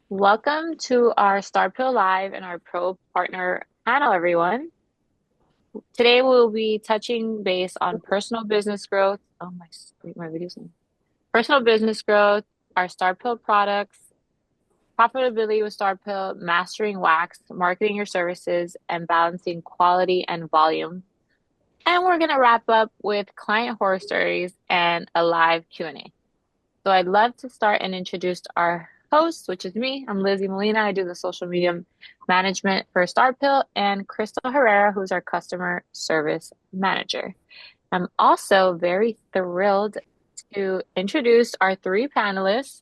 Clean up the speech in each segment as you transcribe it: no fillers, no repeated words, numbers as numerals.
Welcome to our Starpil Live and our Pro Partner panel, everyone. Today we'll be touching base on personal business growth. Oh, my video's on. Personal business growth, our Starpil products, profitability with Starpil, mastering wax, marketing your services, and balancing quality and volume. And we're going to wrap up with client horror stories and a live Q&A. So I'd love to start and introduce our host, which is me. I'm Lizzie Molina. I do the social media management for Starpil, and Crystal Herrera, who's our customer service manager. I'm also very thrilled to introduce our three panelists,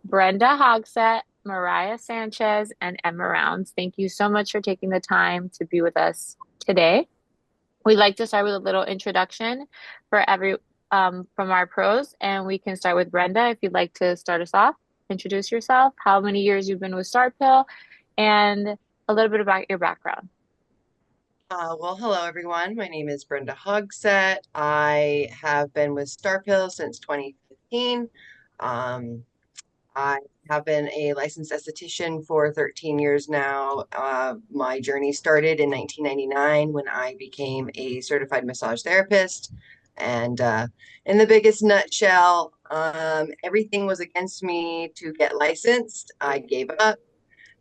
Brenda Hogsett, Mariah Sanchez, and Emma Rounds. Thank you so much for taking the time to be with us today. We'd like to start with a little introduction for from our pros, and we can start with Brenda if you'd like to start us off. Introduce yourself, how many years you've been with Starpill, and a little bit about your background. Hello everyone. My name is Brenda Hogsett. I have been with Starpil since 2015. Um, I have been a licensed esthetician for 13 years now. My journey started in 1999 when I became a certified massage therapist. And in the biggest nutshell, everything was against me to get licensed. I gave up,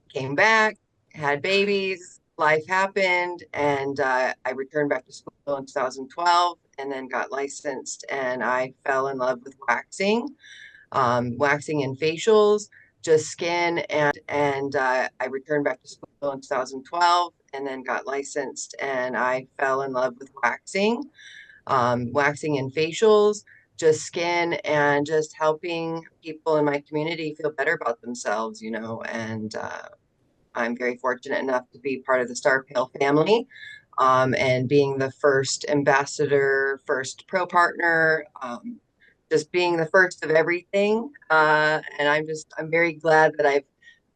came back, had babies, life happened, and I returned back to school in 2012 and then got licensed. And I fell in love with waxing and facials, just skin. And I returned back to school in 2012 and then got licensed. And I fell in love with waxing and facials, just skin, and just helping people in my community feel better about themselves, and I'm very fortunate enough to be part of the Star Pale family, and being the first ambassador, first pro partner, just being the first of everything. And I'm very glad that I've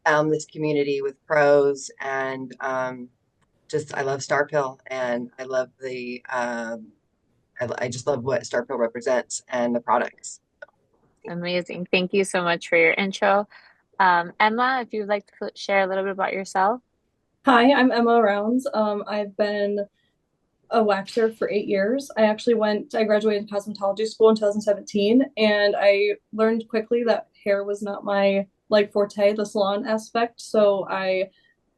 found this community with pros, and I love Star Pill, and I just love what Star Pill represents and the products. Amazing. Thank you so much for your intro. Emma, if you'd like to share a little bit about yourself. Hi, I'm Emma Rounds. I've been a waxer for 8 years. I graduated cosmetology school in 2017, and I learned quickly that hair was not my forte, the salon aspect. So I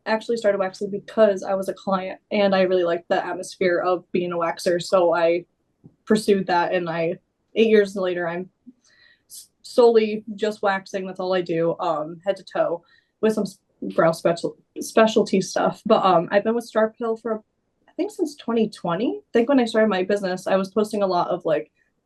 actually started waxing because I was a client and I really liked the atmosphere of being a waxer. So I pursued that, and 8 years later, I'm solely just waxing. That's all I do, head to toe, with some specialty stuff. But I've been with Starpil for I think since 2020. I think when I started my business, I was posting a lot of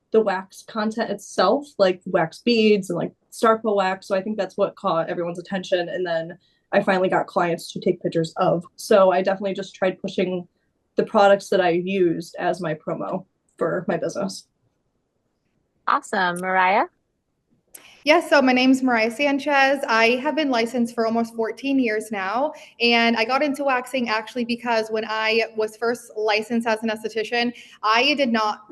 the wax content itself, like wax beads and Starpil wax. So I think that's what caught everyone's attention. And then I finally got clients to take pictures of. So I definitely just tried pushing the products that I used as my promo for my business. Awesome. Mariah? Yeah, so my name's Mariah Sanchez. I have been licensed for almost 14 years now, and I got into waxing actually because when I was first licensed as an esthetician, I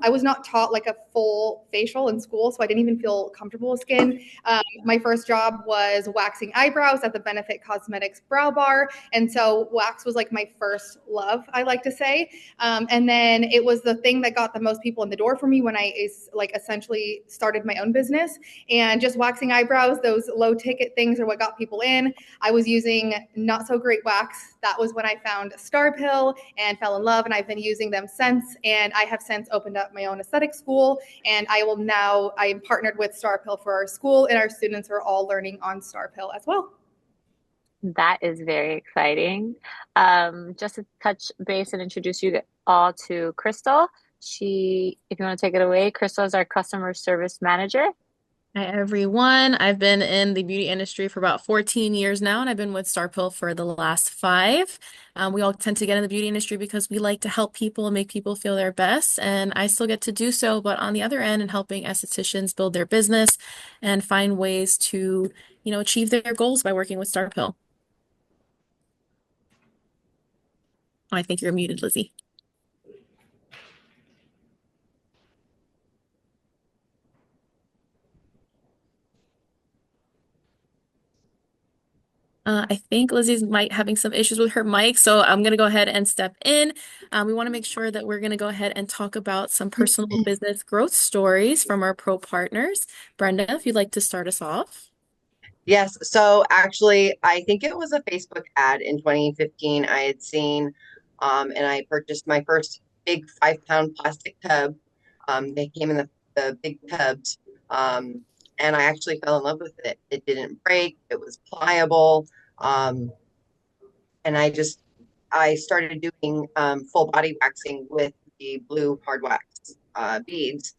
was not taught like a full facial in school, so I didn't even feel comfortable with skin. My first job was waxing eyebrows at the Benefit Cosmetics Brow Bar, and so wax was like my first love, I like to say. And then it was the thing that got the most people in the door for me when I essentially started my own business. And just waxing eyebrows, those low ticket things are what got people in. I was using not so great wax. That was when I found Starpil and fell in love, and I've been using them since. And I have since opened up my own aesthetic school, and I am partnered with Starpil for our school, and our students are all learning on Starpil as well. That is very exciting. Just to touch base and introduce you all to Crystal. If you want to take it away, Crystal is our customer service manager. Hi, everyone. I've been in the beauty industry for about 14 years now, and I've been with Starpill for the last 5. We all tend to get in the beauty industry because we like to help people and make people feel their best, and I still get to do so, but on the other end, and helping estheticians build their business and find ways to, achieve their goals by working with Starpill. I think you're muted, Lizzie. I think Lizzie's might having some issues with her mic, so I'm going to go ahead and step in. We want to make sure that we're going to go ahead and talk about some personal business growth stories from our pro partners. Brenda, if you'd like to start us off. Yes. So actually, I think it was a Facebook ad in 2015 I had seen, and I purchased my first big 5 pound plastic tub. They came in the big tubs, um, and I actually fell in love with it. It didn't break. It was pliable, um, and I started doing full body waxing with the blue hard wax beads.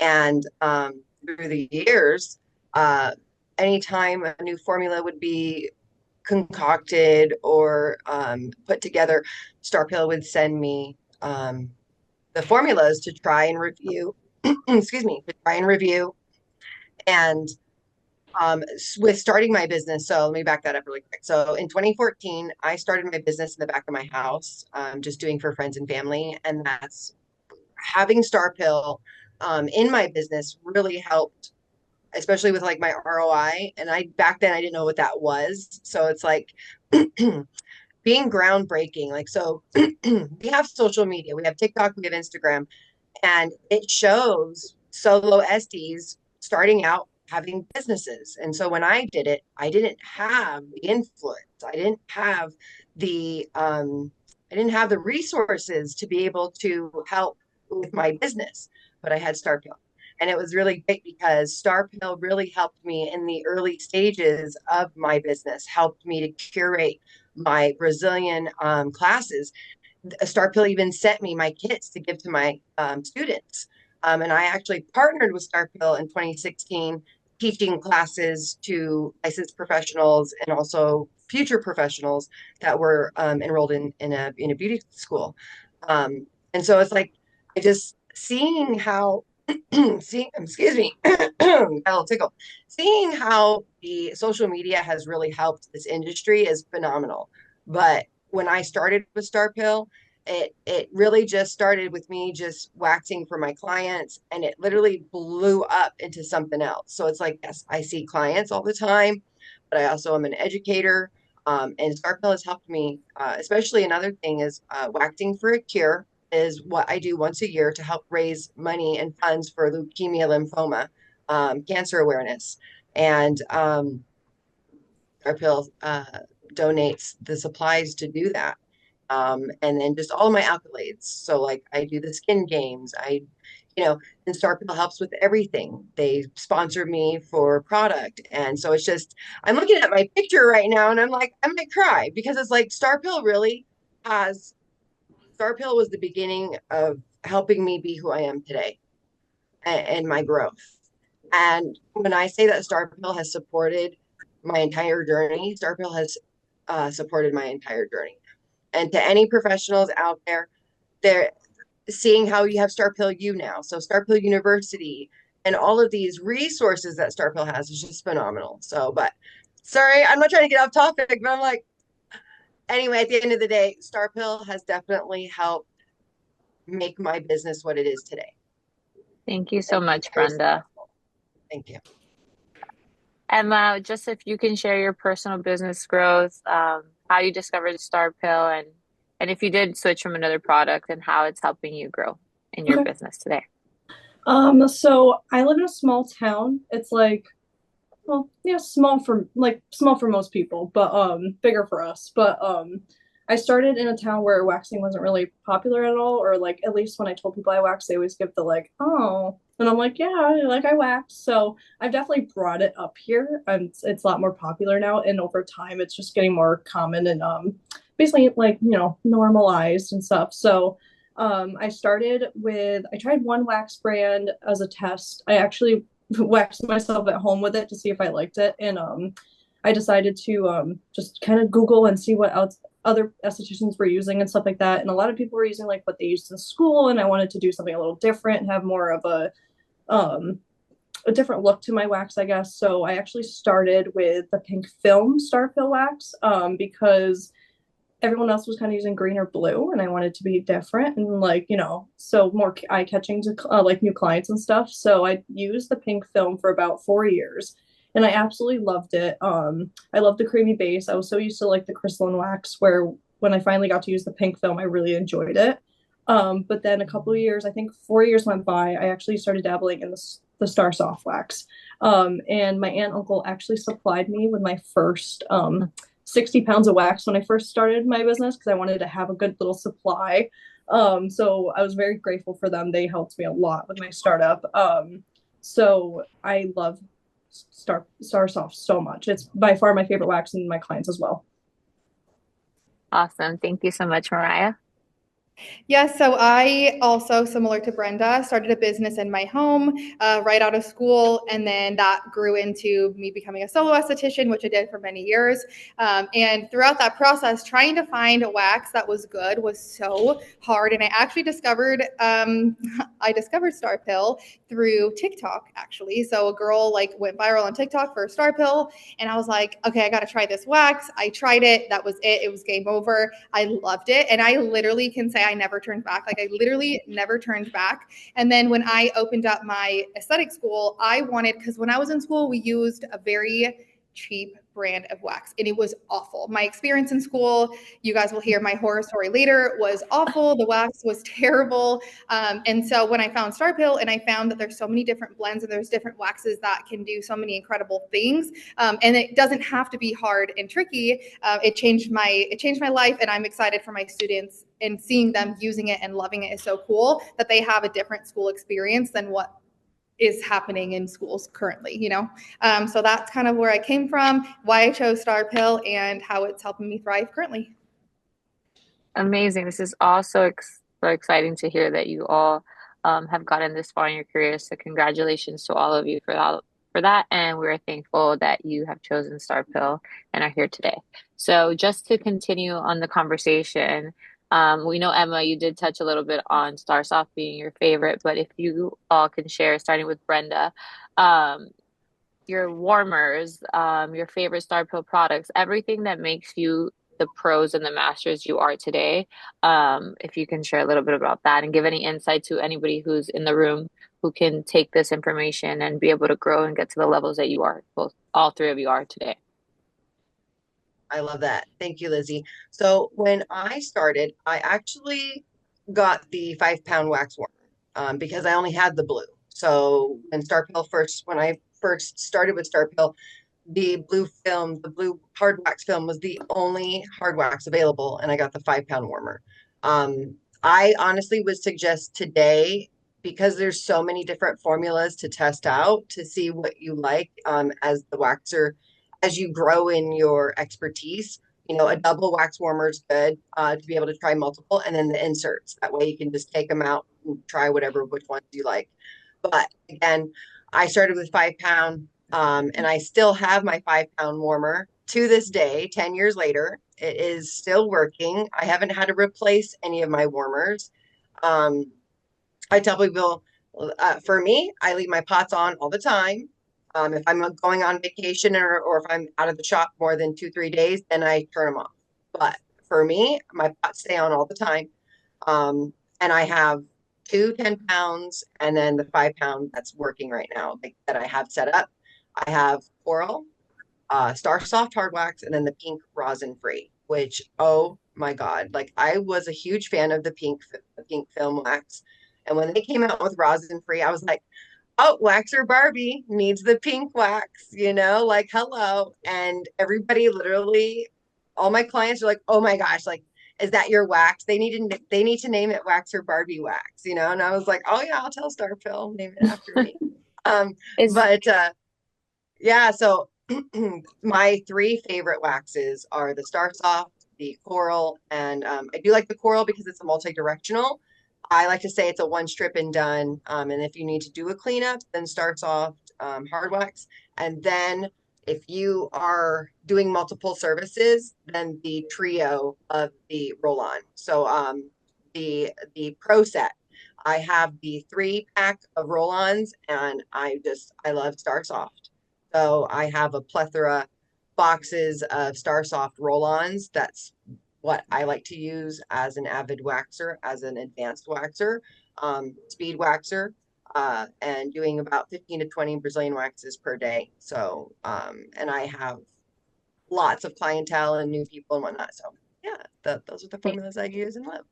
And through the years, uh, anytime a new formula would be concocted or put together, Starpil would send me the formulas to try and review. Excuse me, to try and review. And with starting my business, so let me back that up really quick. So in 2014, I started my business in the back of my house, just doing for friends and family, and that's having Starpil in my business really helped, especially with like my ROI. And I back then I didn't know what that was. So it's like being groundbreaking. Like so we have social media, we have TikTok, we have Instagram, and it shows solo esties starting out having businesses. And so when I did it, I didn't have the influence. I didn't have the resources to be able to help with my business, but I had Starpil. And it was really great because Starpil really helped me in the early stages of my business, helped me to curate my Brazilian classes. Starpil even sent me my kits to give to my students. And I actually partnered with Starpil in 2016, teaching classes to licensed professionals and also future professionals that were enrolled in a beauty school. And so it's like I just seeing how excuse me, got a little tickle. Seeing how the social media has really helped this industry is phenomenal. But when I started with Starpil, it really just started with me just waxing for my clients, and it literally blew up into something else. So it's like, yes, I see clients all the time, but I also am an educator. And Starpil has helped me, especially another thing is waxing for a cure is what I do once a year to help raise money and funds for leukemia, lymphoma, cancer awareness. And Starpil donates the supplies to do that. And then just all my accolades. So like I do the skin games. And Starpil helps with everything. They sponsor me for product. And so it's just, I'm looking at my picture right now and I'm like, I might cry because it's like has, Starpil was the beginning of helping me be who I am today and my growth. And when I say that Starpil has supported my entire journey, Starpil has supported my entire journey. And to any professionals out there, they're seeing how you have Starpil U now. So Starpil University and all of these resources that Starpil has is just phenomenal. So, but sorry, I'm not trying to get off topic, but I'm like, anyway, at the end of the day, Starpil has definitely helped make my business what it is today. Thank you so And I'm much, very Brenda. thankful. Thank you. Emma, just if you can share your personal business growth, how you discovered Starpil, and if you did switch from another product and how it's helping you grow in your Okay. business today. So I live in a small town. It's like, well, yeah, small for most people, but bigger for us. But I started in a town where waxing wasn't really popular at all, or like at least when I told people I wax, they always give the like, oh, and I'm like, yeah, like I wax. So I've definitely brought it up here, and it's a lot more popular now. And over time, it's just getting more common and basically like normalized and stuff. So I tried one wax brand as a test. I actually waxed myself at home with it to see if I liked it. And I decided to just kind of Google and see what else other estheticians were using and stuff like that. And a lot of people were using like what they used in school. And I wanted to do something a little different and have more of a different look to my wax, I guess. So I actually started with the pink film Starpil wax because everyone else was kind of using green or blue, and I wanted to be different and like so more eye catching to like new clients and stuff. So I used the pink film for about 4 years, and I absolutely loved it. I loved the creamy base. I was so used to like the crystalline wax where when I finally got to use the pink film, I really enjoyed it. But then a couple of years, I think 4 years went by, I actually started dabbling in the Star Soft wax. And my aunt and uncle actually supplied me with my first 60 pounds of wax when I first started my business because I wanted to have a good little supply. So I was very grateful for them. They helped me a lot with my startup. So I love Star Soft so much. It's by far my favorite wax and my clients as well. Awesome. Thank you so much, Mariah. Yes, so I also, similar to Brenda, started a business in my home right out of school, and then that grew into me becoming a solo esthetician, which I did for many years. And throughout that process, trying to find a wax that was good was so hard. And I actually discovered Starpil through TikTok, actually. So a girl like went viral on TikTok for Starpil, and I was like, okay, I got to try this wax. I tried it. That was it. It was game over. I loved it, and I literally can say I never turned back. Like I literally never turned back. And then when I opened up my aesthetic school, I wanted, because when I was in school, we used a very cheap brand of wax and it was awful. My experience in school, you guys will hear my horror story later, was awful. The wax was terrible. And so when I found Starpil and I found that there's so many different blends and there's different waxes that can do so many incredible things, and it doesn't have to be hard and tricky. It changed my life, and I'm excited for my students, and seeing them using it and loving it is so cool that they have a different school experience than what is happening in schools currently, so that's kind of where I came from, why I chose Starpil, and how it's helping me thrive currently. Amazing. This is also so exciting to hear that you all have gotten this far in your careers. So congratulations to all of you for that. And we're thankful that you have chosen Starpill and are here today. So just to continue on the conversation, we know Emma, you did touch a little bit on Starsoft being your favorite, but if you all can share, starting with Brenda, um, your warmers, your favorite Starpill products, everything that makes you the pros and the masters you are today. If you can share a little bit about that and give any insight to anybody who's in the room who can take this information and be able to grow and get to the levels that you are, both all three of you are today. I love that. Thank you, Lizzie. So when I started, I actually got the 5 pound wax warmer because I only had the blue. So when I first started with Starpil, the blue hard wax film was the only hard wax available, and I got the 5 pound warmer. I honestly would suggest today, because there's so many different formulas to test out to see what you like as the waxer, as you grow in your expertise. A double wax warmer is good to be able to try multiple, and then the inserts. That way you can just take them out and try which ones you like. But again, I started with 5 pound, and I still have my 5 pound warmer to this day, 10 years later. It is still working. I haven't had to replace any of my warmers. Um, I tell people, for me, I leave my pots on all the time. If I'm going on vacation or if I'm out of the shop more than 2, 3 days, then I turn them off. But for me, my pots stay on all the time. And I have 10 pounds and then the 5 pound that's working right now, like that I have set up. I have coral, Star Soft hard wax, and then the pink rosin free, which, oh my God, like I was a huge fan of the pink film wax. And when they came out with rosin free, I was like, oh, Waxer Barbie needs the pink wax, like hello. And everybody literally, all my clients are like, oh my gosh, like, is that your wax? They need to name it Waxer Barbie wax, And I was like, oh yeah, I'll tell Starpill, name it after me. Um, Is but yeah, so my three favorite waxes are the Star Soft, the Coral, and I do like the Coral because it's a multi-directional. I like to say it's a one strip and done. And if you need to do a cleanup, then Star Soft, hard wax. And then if you are doing multiple services, then the trio of the roll-on. So the Pro set. I have the 3 pack of roll-ons, and I love Star Soft. So I have a plethora boxes of Starsoft roll-ons. That's what I like to use as an avid waxer, as an advanced waxer, speed waxer. and doing about 15 to 20 Brazilian waxes per day. So, and I have lots of clientele and new people and whatnot. So, yeah, those are the Thank, formulas I use and love.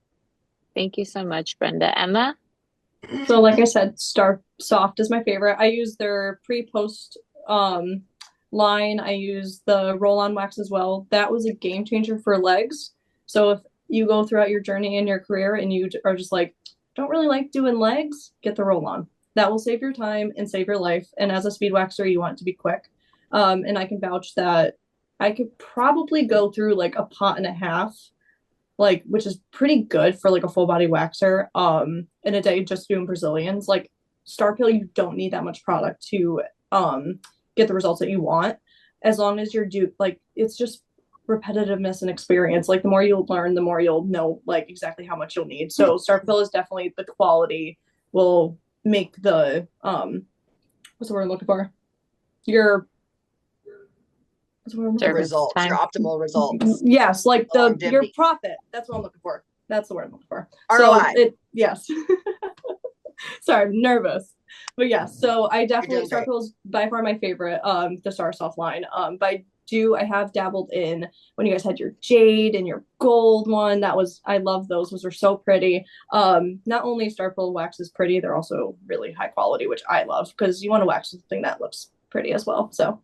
thank you so much, Brenda. Emma? So like I said, Star Soft is my favorite. I use their pre-post line. I use the roll-on wax as well. That was a game changer for legs. So if you go throughout your journey in your career and you are just like, don't really like doing legs, get the roll-on. That will save your time and save your life. And as a speed waxer, you want it to be quick. And I can vouch that I could probably go through like a pot and a half, like, which is pretty good for like a full body waxer in a day, just doing Brazilians. Like Starpil, you don't need that much product to get the results that you want, as long as you're like, it's just repetitiveness and experience. Like the more you'll learn, the more you'll know like exactly how much you'll need. So Starpil is definitely, the quality will make the what's the word I'm looking for, your Your Service results, your time. optimal results, yes, like your longevity, profit. That's what I'm looking for. That's the word I'm looking for. So ROI. yes. Sorry, I'm nervous. But yes, so I You're definitely, doing great. Starpil is by far my favorite, the Star Soft line. But I have dabbled in when you guys had your jade and your gold one. I love those. Those are so pretty. Not only Starpil wax is pretty, they're also really high quality, which I love, because you want to wax something that looks pretty as well. So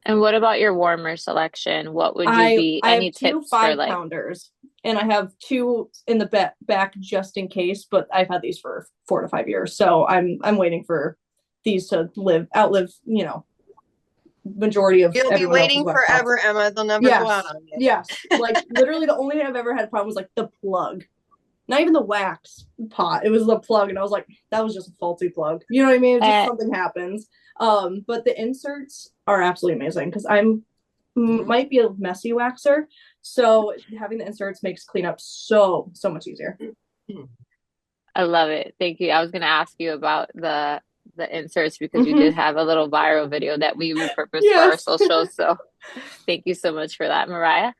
And what about your warmer selection? What would you I be? I have Any two tips for 5-pounders, and I have two in the back just in case. But I've had these for 4 to 5 years, so I'm waiting for these to outlive, majority of You'll be everyone else's waiting wax pops. forever, Emma. They'll never go out Yes, on you. yes. Like literally, the only thing I've ever had a problem was like the plug. Not even the wax pot. It was the plug, and I was like, that was just a faulty plug. You know what I mean? It's just uh, something happens. But the inserts are absolutely amazing, because Mhm. might be a messy waxer, so having the inserts makes cleanup so much easier. I love it. Thank you. I was gonna ask you about the inserts because you did Mm-hmm. have a little viral video that we repurposed for our Yes. socials. So thank you so much for that, Mariah.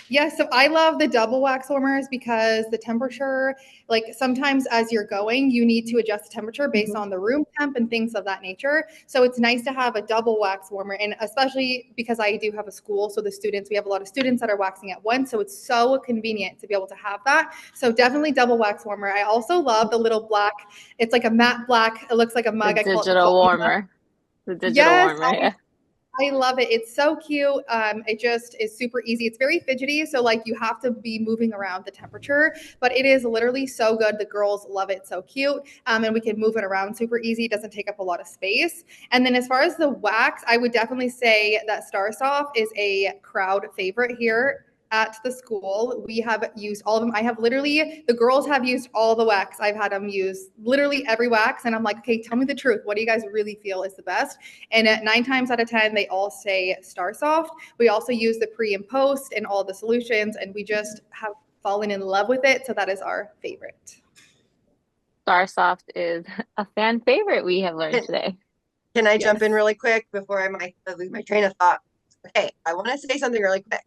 Yeah, so I love the double wax warmers because the temperature, like sometimes as you're going, you need to adjust the temperature based on the room temp and things of that nature. So it's nice to have a double wax warmer, and especially because I do have a school, so we have a lot of students that are waxing at once, so it's so convenient to be able to have that. So definitely double wax warmer. I also love the little black, it's like a matte black, it looks like a The mug. I call it the digital coffee mug. warmer. The digital Yes, warmer, yeah. I love it. It's so cute. It just is super easy. It's very fidgety, so like you have to be moving around the temperature, but it is literally so good. The girls love it. So cute, and we can move it around super easy. It doesn't take up a lot of space. And then as far as the wax, I would definitely say that Starsoft is a crowd favorite here at the school. We have used all of them. The girls have used all the wax. I've had them use literally every wax. And I'm like, okay, tell me the truth. What do you guys really feel is the best? And at 9 times out of 10, they all say Starsoft. We also use the pre and post and all the solutions, and we just have fallen in love with it. So that is our favorite. Starsoft is a fan favorite we have learned Can, today. can I jump in Yes. really quick before I might lose my train of thought? Okay, I want to say something really quick.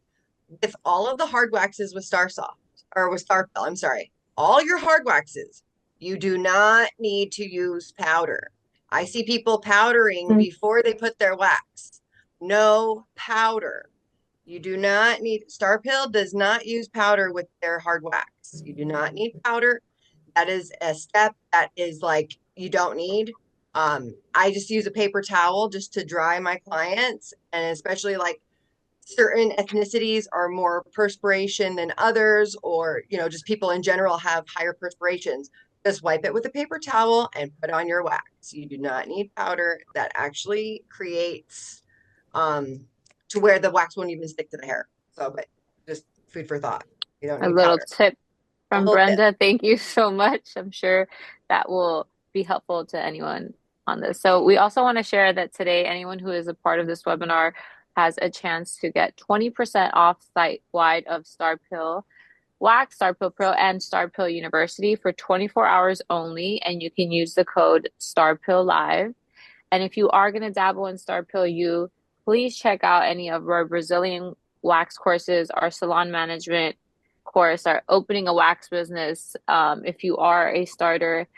With all of the hard waxes with Starsoft, or with Starpil, I'm sorry, all your hard waxes, you do not need to use powder. I see people powdering before they put their wax. No powder. You do not need, Starpil does not use powder with their hard wax. You do not need powder. That is a step that is like you don't need. I just use a paper towel just to dry my clients, and especially like certain ethnicities are more perspiration than others, or just people in general have higher perspirations. Just wipe it with a paper towel and put on your wax. You do not need powder. That actually creates to where the wax won't even stick to the hair. So, but just food for thought. You don't A need little powder. tip A from little tip. Brenda. Thank you so much. I'm sure that will be helpful to anyone on this. So we also want to share that today, anyone who is a part of this webinar has a chance to get 20% off site-wide of Starpil Wax, Starpil Pro, and Starpil University for 24 hours only, and you can use the code Starpil Live. And if you are going to dabble in Starpil U, please check out any of our Brazilian wax courses, our salon management course, our opening a wax business. If you are a starter,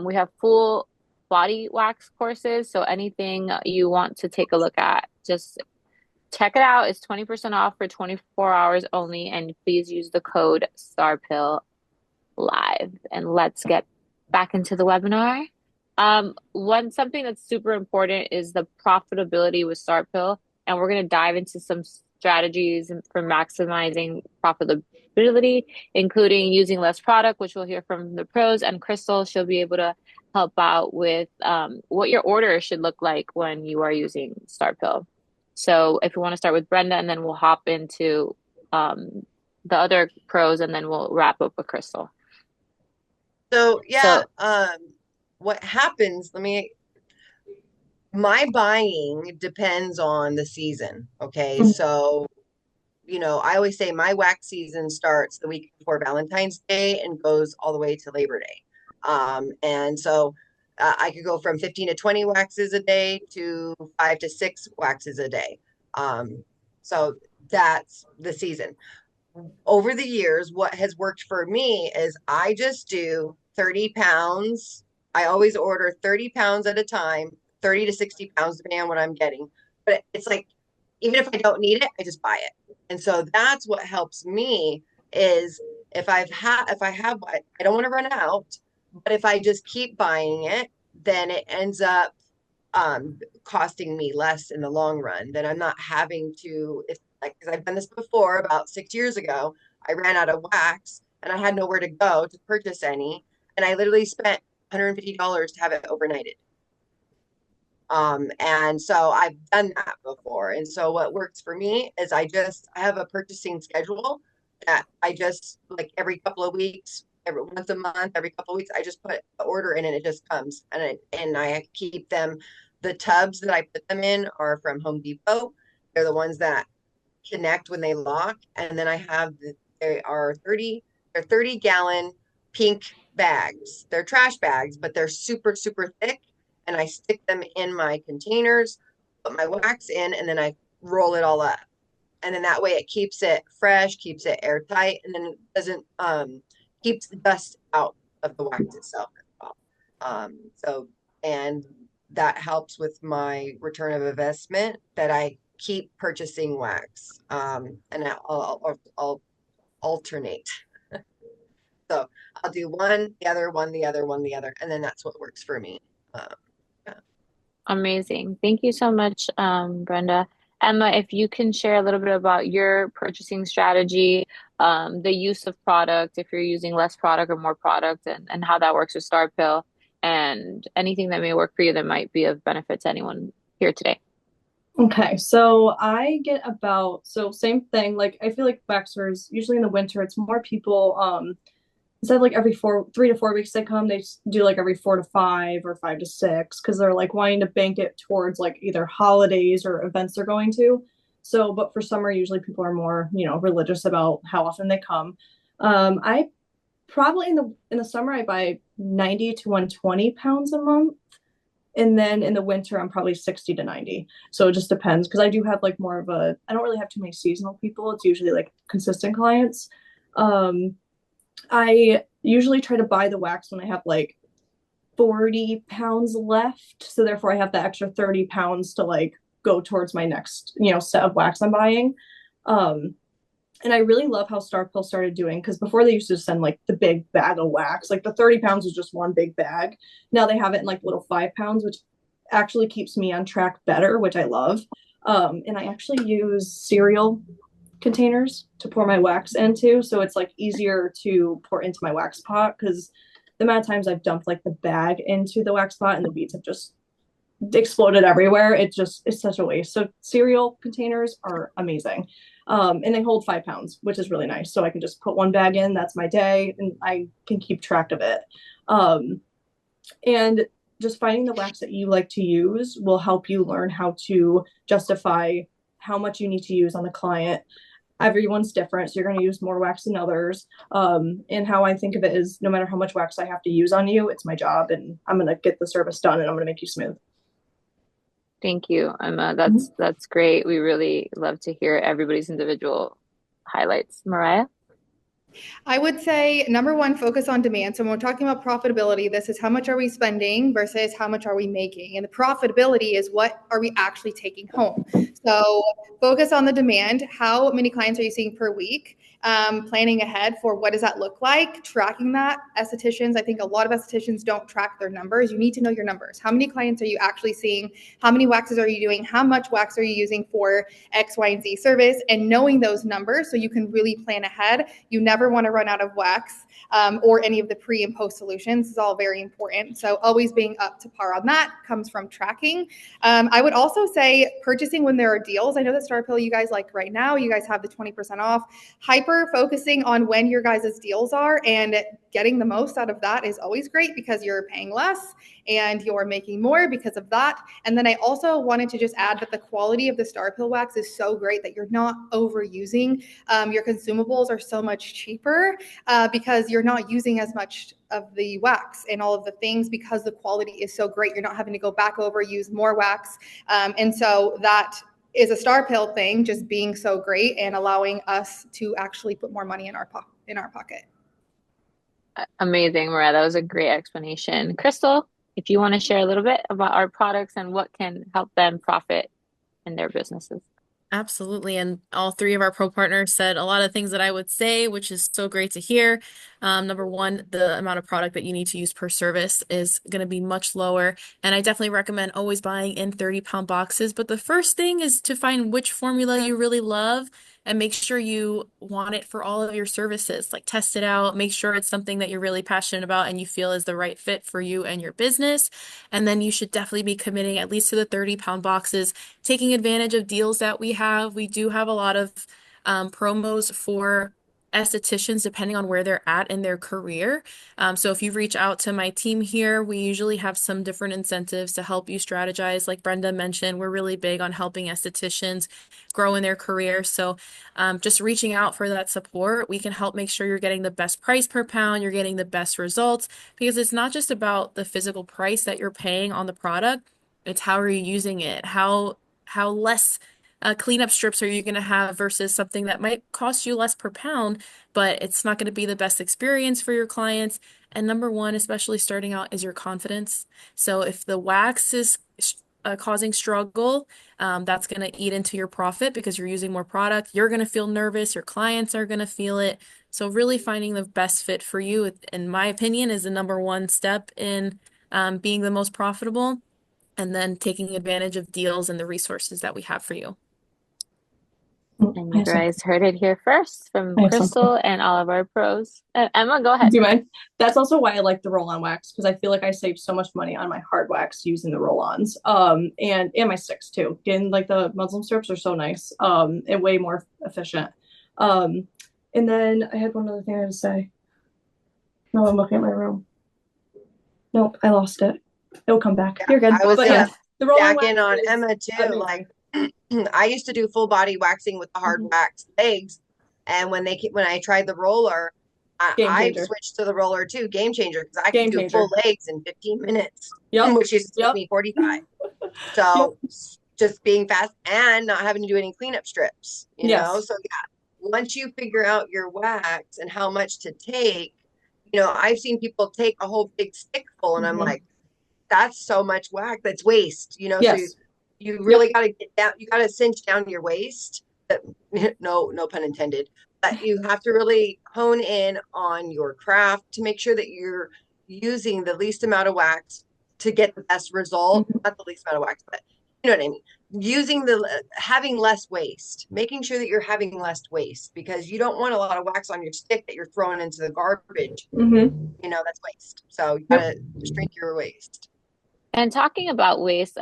We have full body wax courses, so anything you want to take a look at, just check it out. It's 20% off for 24 hours only, and please use the code STARPIL live. And let's get back into the webinar. One something that's super important is the profitability with Starpil, and we're going to dive into some strategies for maximizing profitability, including using less product, which we'll hear from the pros, and Crystal, she'll be able to help out with what your order should look like when you are using Starpil. So if you want to start with Brenda, and then we'll hop into the other pros, and then we'll wrap up with Crystal. So yeah, So what happens, my buying depends on the season. Okay. So, I always say my wax season starts the week before Valentine's Day and goes all the way to Labor Day. And so I could go from 15 to 20 waxes a day to 5 to 6 waxes a day. So that's the season. Over the years, what has worked for me is I just do 30 pounds. I always order 30 pounds at a time, 30 to 60 pounds, depending on what I'm getting. But it's like, even if I don't need it, I just buy it. And so that's what helps me is if I have, I don't want to run out, but if I just keep buying it, then it ends up costing me less in the long run. Then I'm not having to, if like, because I've done this before about 6 years ago, I ran out of wax and I had nowhere to go to purchase any. And I literally spent $150 to have it overnighted. And so I've done that before. And so what works for me is I have a purchasing schedule that I just like every couple of weeks, every once a month, every couple of weeks, I just put the order in and it just comes and I keep them. The tubs that I put them in are from Home Depot. They're the ones that connect when they lock. And then they are 30-gallon pink bags. They're trash bags, but they're super, super thick. And I stick them in my containers, put my wax in, and then I roll it all up. And then that way it keeps it fresh, keeps it airtight, and then it doesn't keeps the dust out of the wax itself as well. So and that helps with my return of investment that I keep purchasing wax. And I'll alternate. So I'll do one, the other, one, the other, one, the other, and then that's what works for me. Yeah. amazing. Thank you so much, Brenda. Emma, if you can share a little bit about your purchasing strategy, the use of product, if you're using less product or more product, and how that works with Starpill, and anything that may work for you that might be of benefit to anyone here today. Okay, so same thing. Like I feel like waxers usually in the winter, it's more people. Instead of like every 3 to 4 weeks they come, they do like every 4 to 5 or 5 to 6 because they're like wanting to bank it towards like either holidays or events they're going to. So, but for summer, usually people are more, religious about how often they come. I probably in the summer I buy 90 to 120 pounds a month. And then in the winter, I'm probably 60 to 90. So it just depends because I do have like I don't really have too many seasonal people. It's usually like consistent clients. I usually try to buy the wax when I have like 40 pounds left. So therefore I have the extra 30 pounds to like go towards my next, set of wax I'm buying. And I really love how Starpill started doing because before they used to send like the big bag of wax, like the 30 pounds was just one big bag. Now they have it in like little 5 pounds, which actually keeps me on track better, which I love. And I actually use cereal containers to pour my wax into. So it's like easier to pour into my wax pot because the amount of times I've dumped like the bag into the wax pot and the beads have just exploded everywhere. It's such a waste. So cereal containers are amazing. And they hold 5 pounds, which is really nice. So I can just put one bag in, that's my day, and I can keep track of it. And just finding the wax that you like to use will help you learn how to justify how much you need to use on the client. Everyone's different, so you're going to use more wax than others. And how I think of it is no matter how much wax I have to use on you, it's my job, and I'm going to get the service done, and I'm going to make you smooth. Thank you, Emma. Mm-hmm. That's great. We really love to hear everybody's individual highlights. Mariah? I would say number one, focus on demand. So when we're talking about profitability, this is how much are we spending versus how much are we making? And the profitability is what are we actually taking home? So focus on the demand. How many clients are you seeing per week? Planning ahead for what does that look like, tracking that. Estheticians, I think a lot of estheticians don't track their numbers. You need to know your numbers. How many clients are you actually seeing? How many waxes are you doing? How much wax are you using for X, Y, and Z service? And knowing those numbers so you can really plan ahead. You never want to run out of wax or any of the pre and post solutions. Is all very important. So always being up to par on that comes from tracking. I would also say purchasing when there are deals. I know that Starpil, you guys like right now, you guys have the 20% off. Hyper focusing on when your guys' deals are and getting the most out of that is always great because you're paying less and you're making more because of that. And then I also wanted to just add that the quality of the Starpil wax is so great that you're not overusing. Your consumables are so much cheaper because you're not using as much of the wax and all of the things because the quality is so great. You're not having to go back over, use more wax. And so that is a Starpil thing, just being so great and allowing us to actually put more money in our pocket. Amazing, Maria. That was a great explanation. Crystal, if you want to share a little bit about our products and what can help them profit in their businesses. Absolutely. And all three of our pro partners said a lot of things that I would say, which is so great to hear. Number one, the amount of product that you need to use per service is going to be much lower. And I definitely recommend always buying in 30-pound boxes. But the first thing is to find which formula you really love and make sure you want it for all of your services. Like test it out, make sure it's something that you're really passionate about and you feel is the right fit for you and your business. And then you should definitely be committing at least to the 30-pound boxes, taking advantage of deals that we have. We do have a lot of promos for estheticians depending on where they're at in their career. So if you reach out to my team here, we usually have some different incentives to help you strategize. Like Brenda mentioned, we're really big on helping estheticians grow in their career. So just reaching out for that support, we can help make sure you're getting the best price per pound, you're getting the best results, because it's not just about the physical price that you're paying on the product. It's how are you using it? How less cleanup strips are you going to have versus something that might cost you less per pound, but it's not going to be the best experience for your clients. And number one, especially starting out, is your confidence. So if the wax is causing struggle, that's going to eat into your profit because you're using more product. You're going to feel nervous. Your clients are going to feel it. So really finding the best fit for you, in my opinion, is the number one step in being the most profitable, and then taking advantage of deals and the resources that we have for you. And you guys heard it here first from Crystal something. and all of our pros. Emma, go ahead. Do you mind? That's also why I like the roll-on wax because I feel like I save so much money on my hard wax using the roll-ons. And my sticks too. Getting like the Muslim strips are so nice. And way more efficient. And then I had one other thing I had to say. No, I'm looking at my room. Nope, I lost it. It'll come back. Yeah, You're good. I was But gonna the roll-on back in on wax is Emma too. amazing. Like I used to do full body waxing with the hard wax legs, and when I tried the roller, Game I changer. switched to the roller too. Game changer because I Game could do changer. full legs in 15 minutes, Yep. which used to take me 45. So just being fast and not having to do any cleanup strips, you know. So yeah, once you figure out your wax and how much to take, you know, I've seen people take a whole big stick full, and I'm like, that's so much wax. That's waste, you know. So you really got to get down. You got to cinch down your waist. No pun intended. But you have to really hone in on your craft to make sure that you're using the least amount of wax to get the best result. Not the least amount of wax, but you know what I mean. Using having less waste, making sure that you're having less waste because you don't want a lot of wax on your stick that you're throwing into the garbage. You know, that's waste. So you gotta shrink your waste. And talking about waste,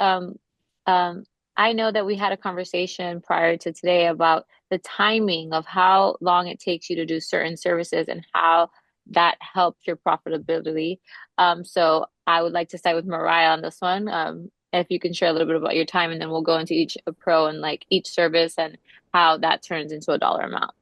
I know that we had a conversation prior to today about the timing of how long it takes you to do certain services and how that helps your profitability. So I would like to start with Mariah on this one. If you can share a little bit about your time, and then we'll go into each pro and like each service and how that turns into a dollar amount.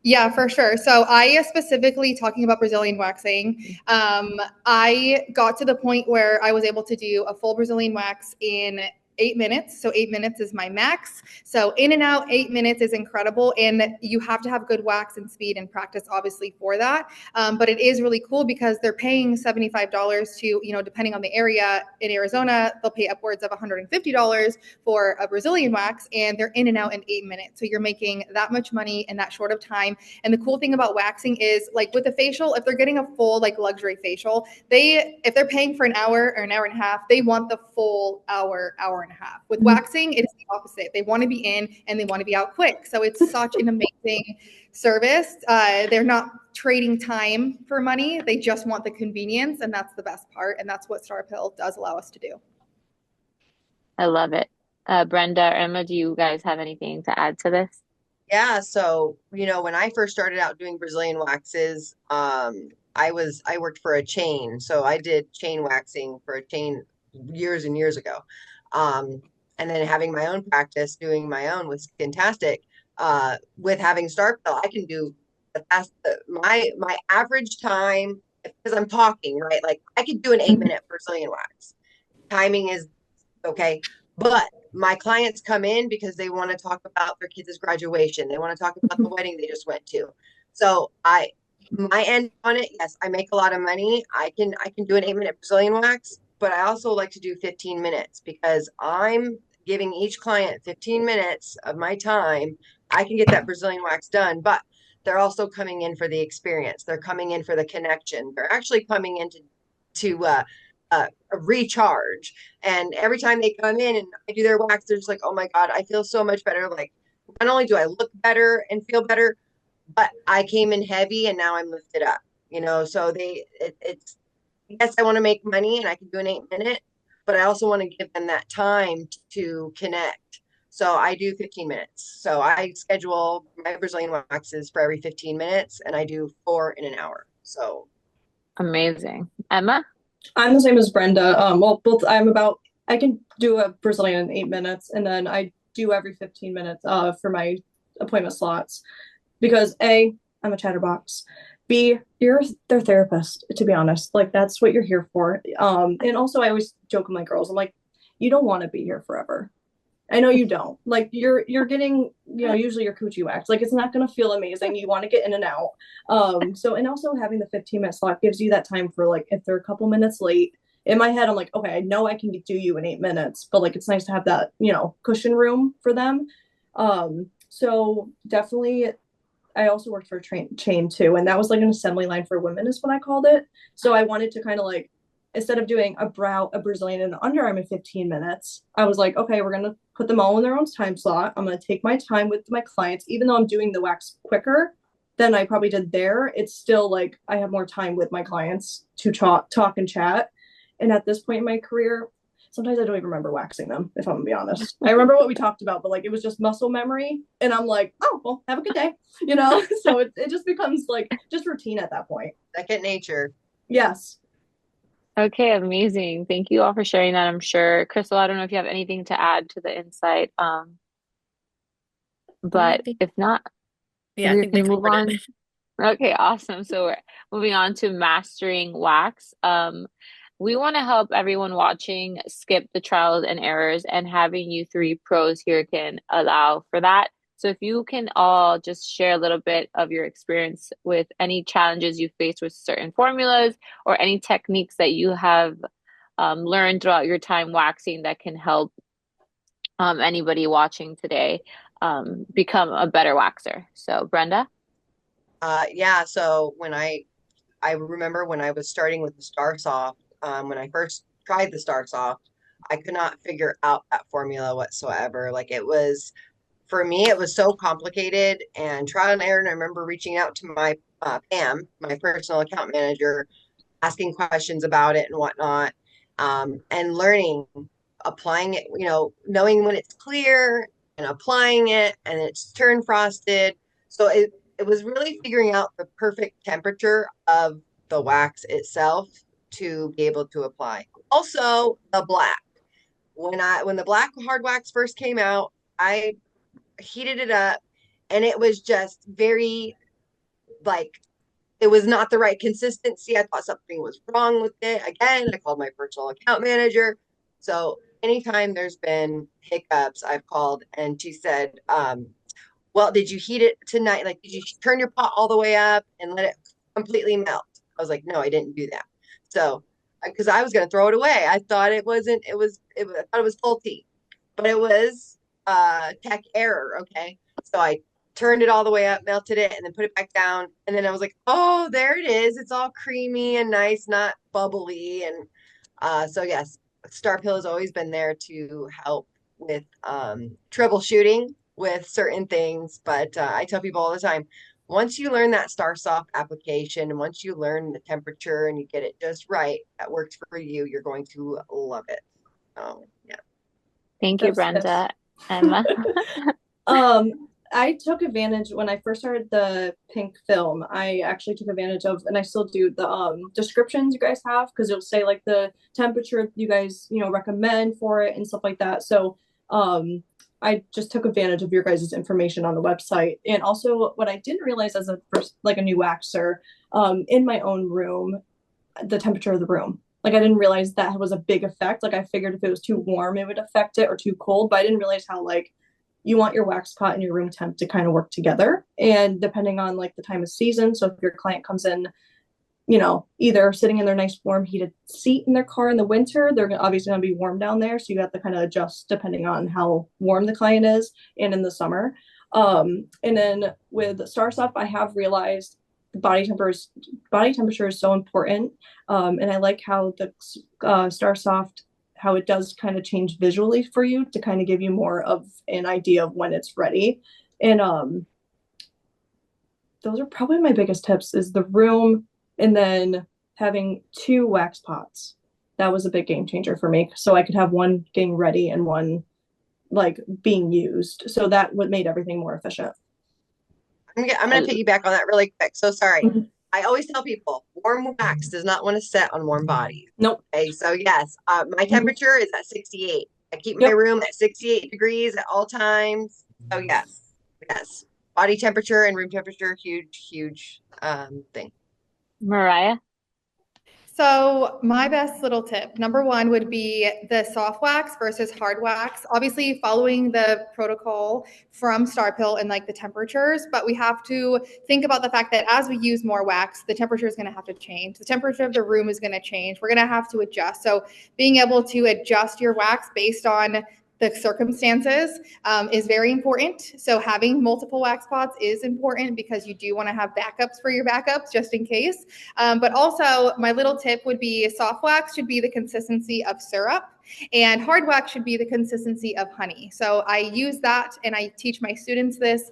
Yeah, for sure. So I specifically talking about Brazilian waxing, I got to the point where I was able to do a full Brazilian wax in 8 minutes. So 8 minutes is my max. So in and out, 8 minutes is incredible. And you have to have good wax and speed and practice, obviously, for that. But it is really cool because they're paying $75 to, depending on the area. In Arizona, they'll pay upwards of $150 for a Brazilian wax, and they're in and out in 8 minutes. So you're making that much money in that short of time. And the cool thing about waxing is, like with a facial, if they're getting a full like luxury facial, if they're paying for an hour or an hour and a half, they want the full hour and a half. With waxing, it's the opposite. They want to be in and they want to be out quick. So it's such an amazing service. They're not trading time for money. They just want the convenience, and that's the best part. And that's what Starpil does allow us to do. I love it. Brenda, Emma, do you guys have anything to add to this? Yeah, so when I first started out doing Brazilian waxes, I worked for a chain, so I did chain waxing for a chain years and years ago. Um, and then having my own practice, doing my own was fantastic. With having Starpil, I can do the fast, my average time because I'm talking, right? Like I could do an 8 minute Brazilian wax. Timing is okay. But my clients come in because they want to talk about their kids' graduation. They want to talk about the wedding they just went to. So my end on it, yes, I make a lot of money. I can do an 8 minute Brazilian wax, but I also like to do 15 minutes because I'm giving each client 15 minutes of my time. I can get that Brazilian wax done, but they're also coming in for the experience. They're coming in for the connection. They're actually coming in to recharge. And every time they come in and I do their wax, they're just like, oh my God, I feel so much better. Like, not only do I look better and feel better, but I came in heavy and now I'm lifted up, So it's, yes, I want to make money and I can do an 8 minute, but I also want to give them that time to connect. So I do 15 minutes. So I schedule my Brazilian waxes for every 15 minutes and I do 4 in an hour. So Amazing. Emma? I'm the same as Brenda. Well, both I can do a Brazilian in 8 minutes, and then I do every 15 minutes for my appointment slots because A, I'm a chatterbox. B, you're their therapist, to be honest. Like that's what you're here for. And also I always joke with my girls, I'm like, you don't want to be here forever. I know you don't. Like you're getting, usually your coochie wax. Like it's not gonna feel amazing. You want to get in and out. So and also having the 15-minute slot gives you that time for like if they're a couple minutes late. In my head, I'm like, okay, I know I can do you in 8 minutes, but like it's nice to have that, cushion room for them. So definitely I also worked for a chain too, and that was like an assembly line for women is what I called it. So I wanted to kind of like instead of doing a Brazilian, and an underarm in 15 minutes, I was like, okay, we're gonna put them all in their own time slot. I'm gonna take my time with my clients, even though I'm doing the wax quicker than I probably did there. It's still like I have more time with my clients to talk and chat. And at this point in my career, sometimes I don't even remember waxing them, if I'm gonna be honest. I remember what we talked about, but like it was just muscle memory. And I'm like, oh, well, have a good day. So it just becomes like just routine at that point. second nature. Yes. Okay, amazing. Thank you all for sharing that. I'm sure, Crystal, I don't know if you have anything to add to the insight. But if not, Yeah, I we think they can move covered it. on. Okay, awesome. So we're moving on to mastering wax. We want to help everyone watching skip the trials and errors, and having you three pros here can allow for that. So if you can all just share a little bit of your experience with any challenges you faced with certain formulas or any techniques that you have learned throughout your time waxing that can help anybody watching today become a better waxer. So Brenda? Yeah, so I remember when I was starting with the Star Soft, when I first tried the Star Soft, I could not figure out that formula whatsoever. Like it was, for me, it was so complicated and trial and error. And I remember reaching out to my Pam, my personal account manager, asking questions about it and whatnot, and learning, applying it, knowing when it's clear and applying it and it's turn frosted. So it was really figuring out the perfect temperature of the wax itself to be able to apply. Also, the black. When the black hard wax first came out, I heated it up and it was just very like it was not the right consistency. I thought something was wrong with it. Again, I called my personal account manager. So anytime there's been hiccups, I've called and she said, well, did you heat it tonight? Like, did you turn your pot all the way up and let it completely melt? I was like, no, I didn't do that. So, because I was going to throw it away. I thought it wasn't, I thought it was faulty, but it was tech error. Okay. So I turned it all the way up, melted it, and then put it back down. And then I was like, oh, there it is. It's all creamy and nice, not bubbly. And so, yes, Starpil has always been there to help with troubleshooting with certain things. But I tell people all the time, once you learn that StarSoft application, and once you learn the temperature and you get it just right, that works for you, you're going to love it. Oh, yeah. Thank you, Tips, tips. Brenda. Emma. I took advantage when I first started the pink film. I actually took advantage of, and I still do, the descriptions you guys have, because it'll say like the temperature you guys recommend for it and stuff like that. So I just took advantage of your guys' information on the website. And also, what I didn't realize as a first, like a new waxer, in my own room, the temperature of the room. Like I didn't realize that was a big effect. Like I figured if it was too warm, it would affect it, or too cold, but I didn't realize how like you want your wax pot and your room temp to kind of work together. And depending on like the time of season, so if your client comes in, either sitting in their nice warm heated seat in their car in the winter, they're obviously going to be warm down there. So you have to kind of adjust depending on how warm the client is, and in the summer. And then with Starsoft, I have realized body temperature is so important. And I like how the Starsoft, how it does kind of change visually for you to kind of give you more of an idea of when it's ready. And those are probably my biggest tips, is the room, and then having 2 wax pots. That was a big game changer for me. So I could have one getting ready and one like being used. So that what made everything more efficient. I'm gonna piggyback on that really quick. So sorry. I always tell people warm wax does not want to set on warm bodies. Nope. Okay, so yes, my temperature is at 68. I keep my Yep. room at 68 degrees at all times. So yes, body temperature and room temperature, huge thing. Mariah. So my best little tip, number one, would be the soft wax versus hard wax. Obviously, following the protocol from Starpil and like the temperatures, but we have to think about the fact that as we use more wax, the temperature is going to have to change. The temperature of the room is going to change. We're going to have to adjust. So being able to adjust your wax based on the circumstances is very important. So having multiple wax pots is important, because you do want to have backups for your backups just in case. But also my little tip would be soft wax should be the consistency of syrup, and hard wax should be the consistency of honey. So I use that and I teach my students this.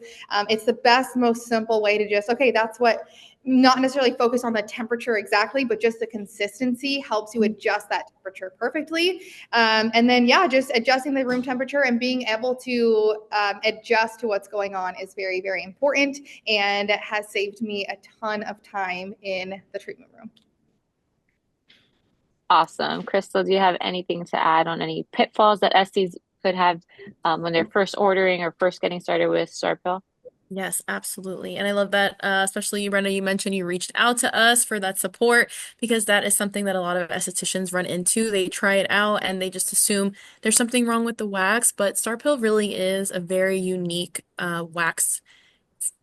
It's the best, most simple way to just, okay, that's what, not necessarily focus on the temperature exactly, but just the consistency helps you adjust that temperature perfectly. And then, yeah, just adjusting the room temperature and being able to adjust to what's going on is very, very important, and has saved me a ton of time in the treatment room. Awesome. Crystal, do you have anything to add on any pitfalls that SDs could have when they're first ordering or first getting started with Starpil? Yes, absolutely. And I love that, especially you, Brenda, you mentioned you reached out to us for that support, because that is something that a lot of estheticians run into. They try it out and they just assume there's something wrong with the wax, but Starpil really is a very unique wax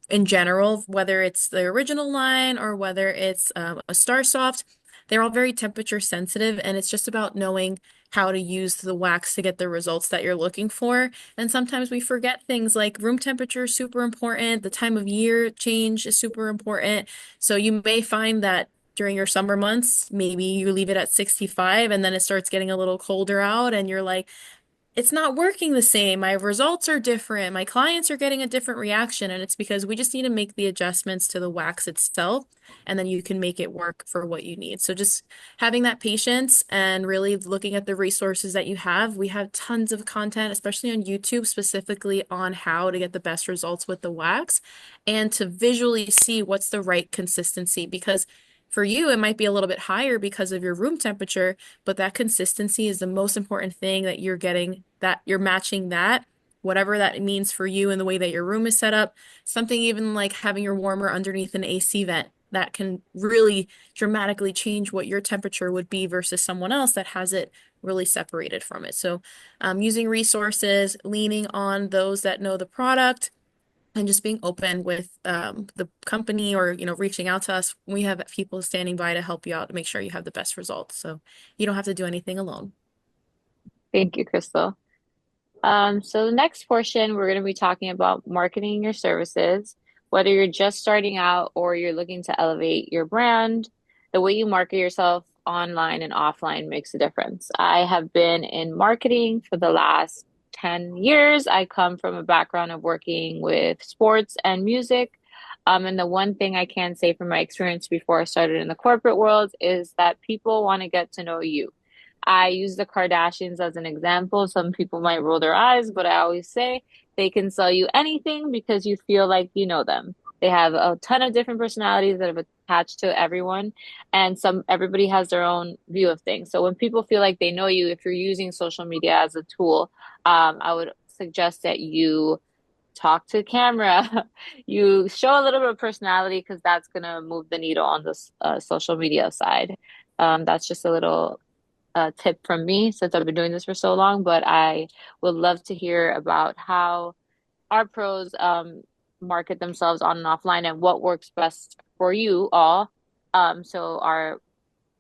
in general, whether it's the original line or whether it's a Starsoft. They're all very temperature sensitive, and it's just about knowing how to use the wax to get the results that you're looking for. And sometimes we forget things like room temperature is super important, the time of year change is super important. So you may find that during your summer months, maybe you leave it at 65 and then it starts getting a little colder out, and you're like, it's not working the same. My results are different. My clients are getting a different reaction. And it's because we just need to make the adjustments to the wax itself, and then you can make it work for what you need. So just having that patience and really looking at the resources that you have. We have tons of content, especially on YouTube, specifically on how to get the best results with the wax and to visually see what's the right consistency. Because for you, it might be a little bit higher because of your room temperature, but that consistency is the most important thing, that you're getting, that you're matching that, whatever that means for you and the way that your room is set up. Something even like having your warmer underneath an AC vent, that can really dramatically change what your temperature would be versus someone else that has it really separated from it. So using resources, leaning on those that know the product, and just being open with the company or, reaching out to us. We have people standing by to help you out to make sure you have the best results. So you don't have to do anything alone. Thank you, Crystal. So the next portion, we're going to be talking about marketing your services, whether you're just starting out or you're looking to elevate your brand. The way you market yourself online and offline makes a difference. I have been in marketing for the last 10 years. I come from a background of working with sports and music. And the one thing I can say from my experience before I started in the corporate world is that people want to get to know you. I use the Kardashians as an example. Some people might roll their eyes, but I always say they can sell you anything because you feel like you know them. They have a ton of different personalities that have attached to everyone, and everybody has their own view of things. So when people feel like they know you, if you're using social media as a tool, I would suggest that you talk to camera, you show a little bit of personality because that's gonna move the needle on the social media side. That's just a little tip from me since I've been doing this for so long, but I would love to hear about how our pros market themselves on and offline and what works best for you all, so our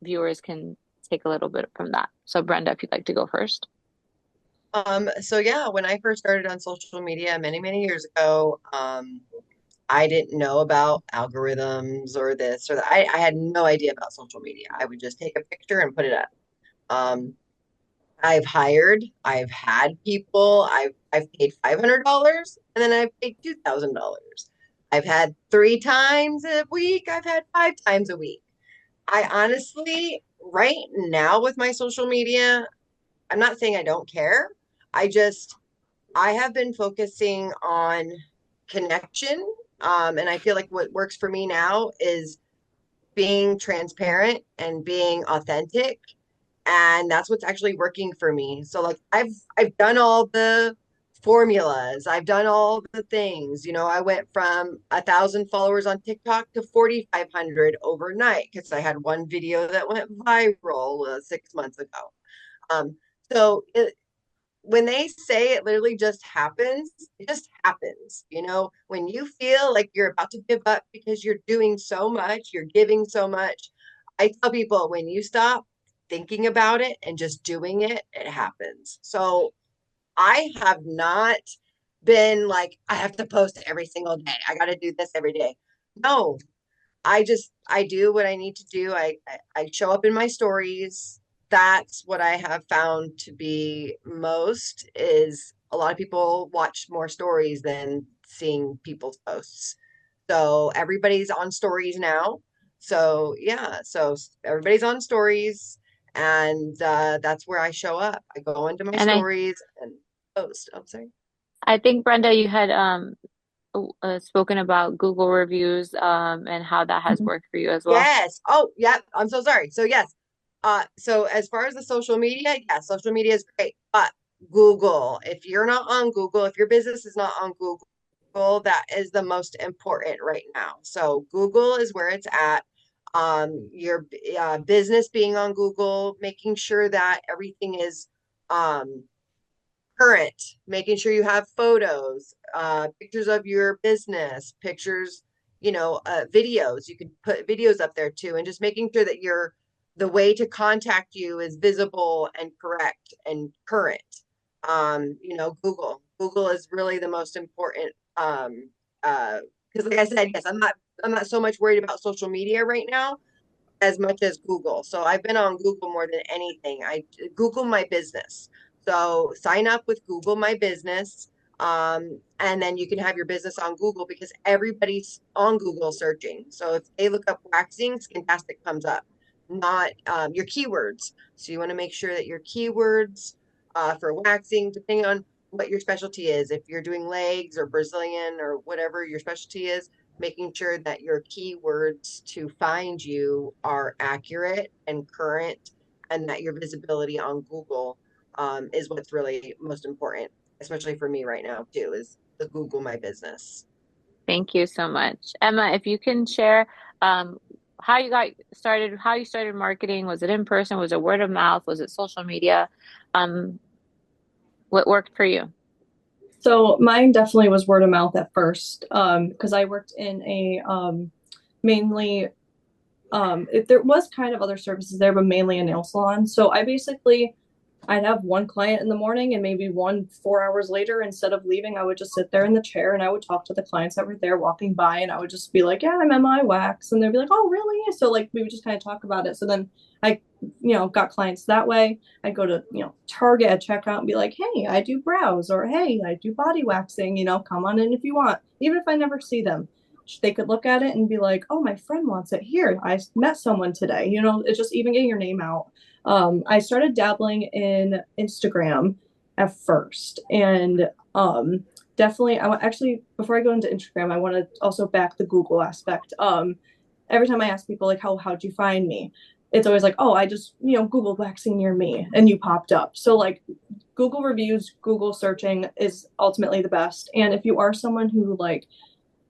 viewers can take a little bit from that. So Brenda, if you'd like to go first. So yeah, when I first started on social media many, many years ago, I didn't know about algorithms or this or that. I had no idea about social media. I would just take a picture and put it up. Um, I've had people, I've paid $500 and then I've paid $2,000. I've had 3 times a week, I've had 5 times a week. I honestly, right now with my social media, I'm not saying I don't care. I just I have been focusing on connection. And I feel like what works for me now is being transparent and being authentic. And that's what's actually working for me. So like I've done all the formulas. I've done all the things. I went from 1,000 followers on TikTok to 4,500 overnight because I had one video that went viral 6 months ago. Um, so when they say it literally just happens, it just happens. When you feel like you're about to give up because you're doing so much, you're giving so much. I tell people when you stop thinking about it and just doing it, it happens. So I have not been like, I have to post every single day. I got to do this every day. No, I do what I need to do. I show up in my stories. That's what I have found to be most is a lot of people watch more stories than seeing people's posts. So everybody's on stories now. So yeah, so everybody's on stories and that's where I show up. I go into my And stories and post. I'm sorry. I think Brenda, you had spoken about Google reviews and how that has worked for you as well. Yes. Oh, yeah. I'm so sorry. So yes. So as far as the social media, yeah, social media is great. But Google, if you're not on Google, if your business is not on Google, that is the most important right now. So Google is where it's at. Your business being on Google, making sure that everything is um current, making sure you have photos, pictures of your business, pictures, videos. You could put videos up there too, and just making sure that the way to contact you is visible and correct and current. Google is really the most important. Because like I said, yes, I'm not so much worried about social media right now as much as Google. So I've been on Google more than anything. I Google my business. So sign up with Google My Business. And then you can have your business on Google because everybody's on Google searching. So if they look up waxing, Skintastic comes up, not your keywords. So you want to make sure that your keywords for waxing, depending on what your specialty is, if you're doing legs or Brazilian or whatever your specialty is, making sure that your keywords to find you are accurate and current and that your visibility on Google is what's really most important, especially for me right now too, is the Google My Business. Thank you so much. Emma, if you can share, um, how you got started, how you started marketing. Was it in person? Was it word of mouth? Was it social media? Um, what worked for you? So mine definitely was word of mouth at first, because I worked in a mainly there was kind of other services there, but mainly a nail salon. So I'd have one client in the morning and maybe one 4 hours later. Instead of leaving, I would just sit there in the chair and I would talk to the clients that were there walking by, and I would just be like, yeah, I'm MI wax. And they'd be like, oh, really? So like we would just kind of talk about it. So then I, got clients that way. I'd go to, Target at checkout and be like, hey, I do brows, or hey, I do body waxing, come on in if you want. Even if I never see them, they could look at it and be like, oh, my friend wants it here. I met someone today. It's just even getting your name out. I started dabbling in Instagram at first, and definitely, actually, before I go into Instagram, I want to also back the Google aspect. Every time I ask people like, how'd you find me? It's always like, oh, I just Google waxing near me, and you popped up. So like, Google reviews, Google searching is ultimately the best. And if you are someone who like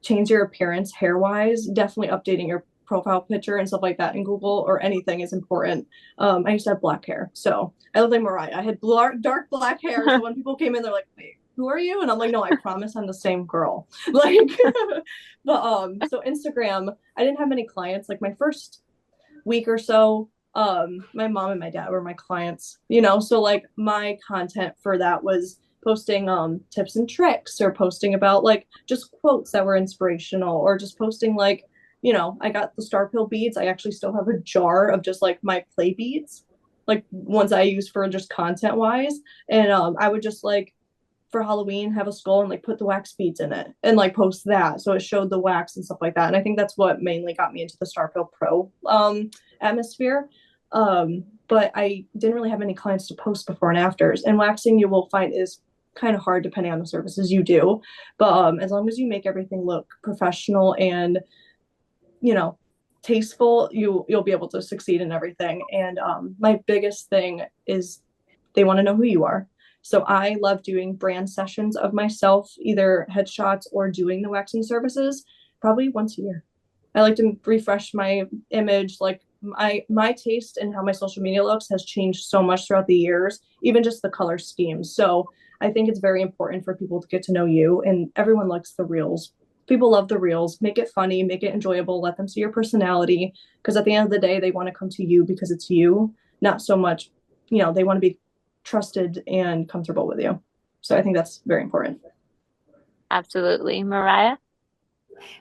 change your appearance hair wise, definitely updating your profile picture and stuff like that in Google or anything is important. I used to have black hair, so I looked like Mariah. I had dark black hair, so when people came in, they're like, "Wait, who are you?" And I'm like, "No, I promise I'm the same girl." Like, but so Instagram, I didn't have many clients. Like my first week or so, my mom and my dad were my clients. So like my content for that was posting tips and tricks, or posting about like just quotes that were inspirational, or just posting like I got the Starpil beads. I actually still have a jar of just like my play beads, like ones I use for just content wise. And I would just like for Halloween have a skull and like put the wax beads in it and like post that, so it showed the wax and stuff like that. And I think that's what mainly got me into the Starpil Pro atmosphere. But I didn't really have any clients to post before and afters. And waxing, you will find, is kind of hard depending on the services you do. But as long as you make everything look professional and you know tasteful, you'll be able to succeed in everything. And my biggest thing is they want to know who you are. So I love doing brand sessions of myself, either headshots or doing the waxing services, probably once a year. I like to refresh my image. Like my taste and how my social media looks has changed so much throughout the years, even just the color schemes. So I think it's very important for people to get to know you, and everyone likes the reels. People love the reels. Make it funny, make it enjoyable, let them see your personality, because at the end of the day, they want to come to you because it's you, not so much, they want to be trusted and comfortable with you. So I think that's very important. Absolutely. Mariah?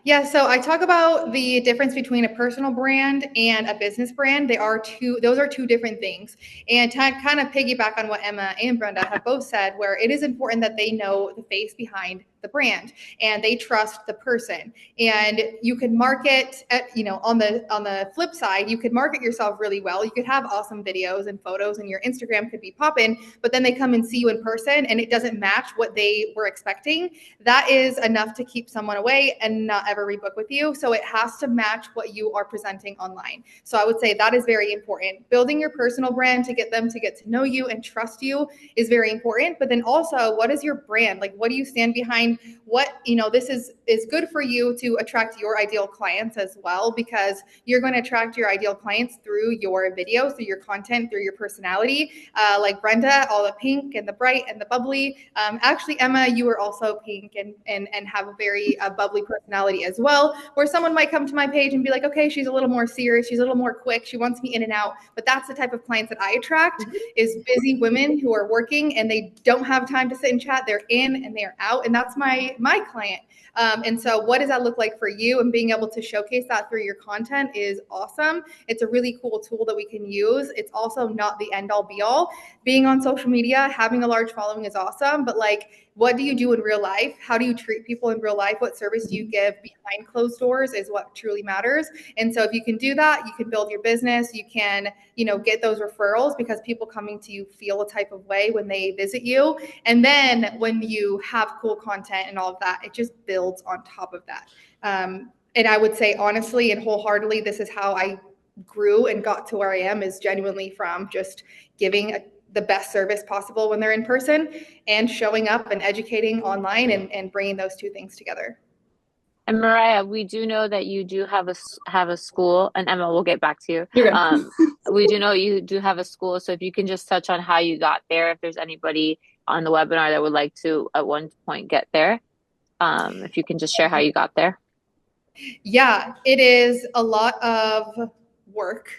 Yeah, so I talk about the difference between a personal brand and a business brand. Those are two different things. And to kind of piggyback on what Emma and Brenda have both said, where it is important that they know the face behind the brand and they trust the person. And you can market on the flip side, you could market yourself really well. You could have awesome videos and photos and your Instagram could be popping, but then they come and see you in person and it doesn't match what they were expecting. That is enough to keep someone away and not ever rebook with you. So it has to match what you are presenting online. So I would say that is very important. Building your personal brand to get them to get to know you and trust you is very important. But then also, what is your brand? Like, what do you stand behind? What, this is good for you to attract your ideal clients as well, because you're going to attract your ideal clients through your videos, through your content, through your personality. Like Brenda, all the pink and the bright and the bubbly. Actually, Emma, you are also pink and have a very bubbly personality as well, where someone might come to my page and be like, okay, she's a little more serious, she's a little more quick, she wants me in and out. But that's the type of clients that I attract, is busy women who are working and they don't have time to sit and chat. They're in and they're out, and that's my client. And so what does that look like for you? And being able to showcase that through your content is awesome. It's a really cool tool that we can use. It's also not the end all be all. Being on social media, having a large following is awesome, but like, what do you do in real life? How do you treat people in real life? What service do you give behind closed doors is what truly matters. And so if you can do that, you can build your business. You can, get those referrals because people coming to you feel a type of way when they visit you. And then when you have cool content and all of that, it just builds on top of that. And I would say honestly and wholeheartedly, this is how I grew and got to where I am, is genuinely from just giving the best service possible when they're in person and showing up and educating online and bringing those two things together. And Mariah, we do know that you do have have a school, and Emma, we'll get back to you. You're good. We do know you do have a school, so if you can just touch on how you got there, if there's anybody on the webinar that would like to at one point get there, if you can just share how you got there. Yeah, it is a lot of work.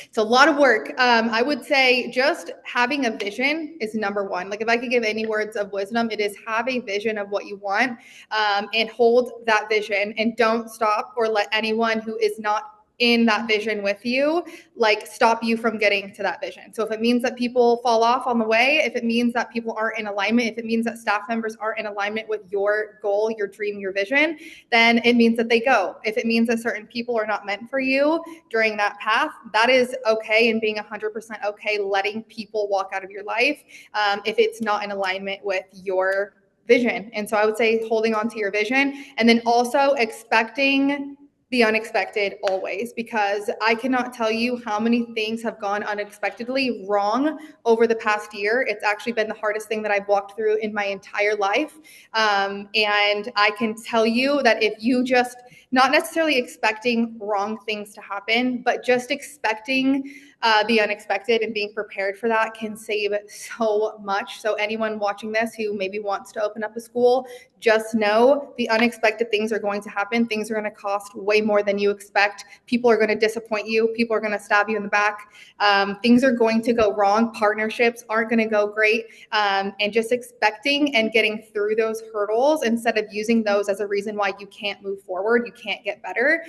It's a lot of work. I would say just having a vision is number one. Like if I could give any words of wisdom, it is have a vision of what you want, and hold that vision and don't stop or let anyone who is not in that vision with you like stop you from getting to that vision. So if it means that people fall off on the way, if it means that people aren't in alignment, if it means that staff members aren't in alignment with your goal, your dream, your vision, then it means that they go. If it means that certain people are not meant for you during that path, that is okay, and being 100% okay letting people walk out of your life if it's not in alignment with your vision. And so I would say holding on to your vision, and then also expecting the unexpected always, because I cannot tell you how many things have gone unexpectedly wrong over the past year. It's actually been the hardest thing that I've walked through in my entire life. And I can tell you that if you just, not necessarily expecting wrong things to happen, but just expecting the unexpected and being prepared for that can save so much. So anyone watching this who maybe wants to open up a school, just know the unexpected things are going to happen. Things are going to cost way more than you expect. People are going to disappoint you. People are going to stab you in the back. Things are going to go wrong. Partnerships aren't going to go great. And just expecting and getting through those hurdles instead of using those as a reason why you can't move forward, you can't get better.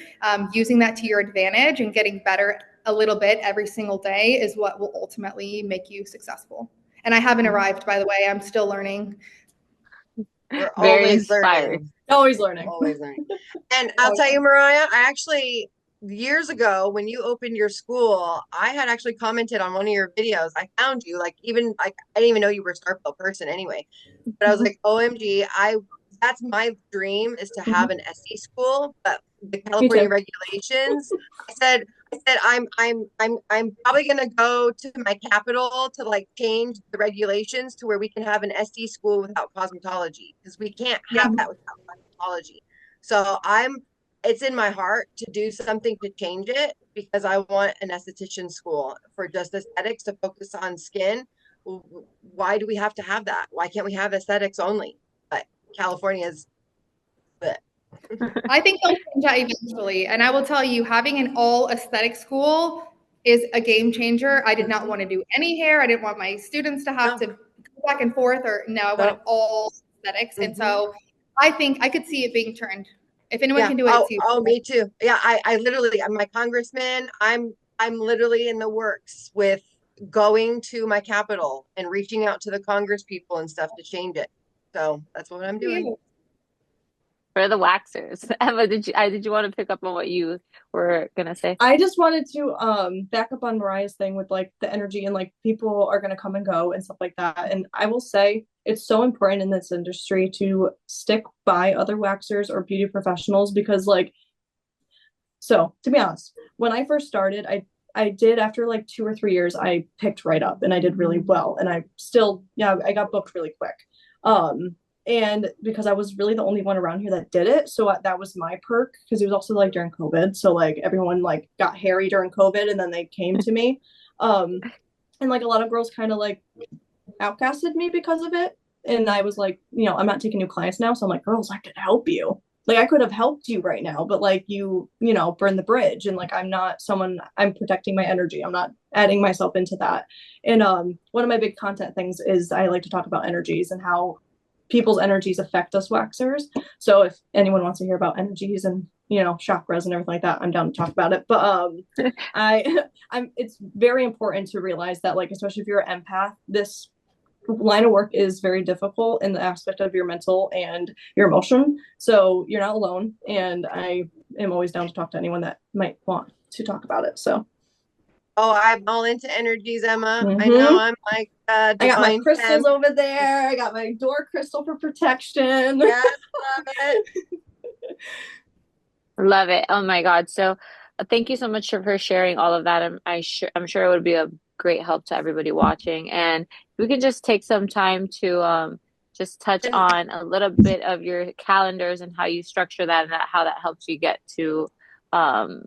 Using that to your advantage and getting better a little bit every single day is what will ultimately make you successful. And I haven't arrived, by the way. I'm still learning. We're Very always inspired. learning. Always learning. Always learning. And I'll tell you, Mariah, I actually, years ago, when you opened your school, I had actually commented on one of your videos. I found you, like, even like I didn't even know you were a Starpil person anyway. But I was like, OMG, that's my dream, is to have an SE school, but the Me California too. regulations. I said I'm probably gonna go to my capital to like change the regulations to where we can have an SE school without cosmetology, because we can't Yeah. have that without cosmetology. So it's in my heart to do something to change it, because I want an esthetician school for just aesthetics to focus on skin. Why do we have to have that? Why can't we have aesthetics only? But California is the I think they'll change that eventually. And I will tell you, having an all aesthetic school is a game changer. I did not want to do any hair. I didn't want my students to have no, to go back and forth, or no, I wanted no. all aesthetics. And Mhm. so I think I could see it being turned. If anyone Yeah. can do it, Oh, it's you. oh, me too. Yeah, I literally, I'm my congressman. I'm literally in the works with going to my capital and reaching out to the Congress people and stuff to change it. So that's what I'm doing. For the waxers. Emma, did you want to pick up on what you were gonna say? I just wanted to back up on Mariah's thing with like the energy and like people are gonna come and go and stuff like that. And I will say it's so important in this industry to stick by other waxers or beauty professionals, because like, so to be honest, when I first started, I did, after like 2 or 3 years, I picked right up and I did really well. And I still, yeah, I got booked really quick. And because I was really the only one around here that did it. So that was my perk, because it was also like during COVID. So like everyone like got hairy during COVID and then they came to me. And like a lot of girls kind of like outcasted me because of it. And I was like, I'm not taking new clients now. So I'm like, girls, I could help you. Like I could have helped you right now, but like burn the bridge. And like, I'm not someone, I'm protecting my energy. I'm not adding myself into that. And one of my big content things is I like to talk about energies and how people's energies affect us waxers. So if anyone wants to hear about energies and chakras and everything like that, I'm down to talk about it. But it's very important to realize that, like, especially if you're an empath, this line of work is very difficult in the aspect of your mental and your emotion. So you're not alone. And I am always down to talk to anyone that might want to talk about it. So Oh, I'm all into energies, Emma. I know mm-hmm. I'm like I got my divine crystals 10. over there. I got my door crystal for protection. Yes, love it. Love it. Oh my God. So thank you so much for sharing all of that. I'm sure it would be a great help to everybody watching. And we can just take some time to just touch And on a little bit of your calendars and how you structure that and how that helps you get to um,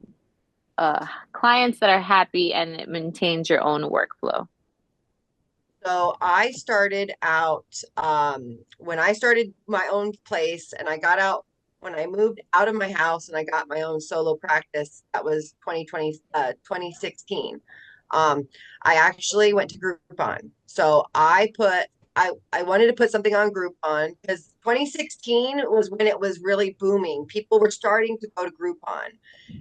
clients that are happy and it maintains your own workflow. so I started out when I started my own place and I got out when I moved out of my house and I got my own solo practice. That was 2016. Um, I actually went to Groupon. So I wanted to put something on Groupon because 2016 was when it was really booming. People were starting to go to Groupon.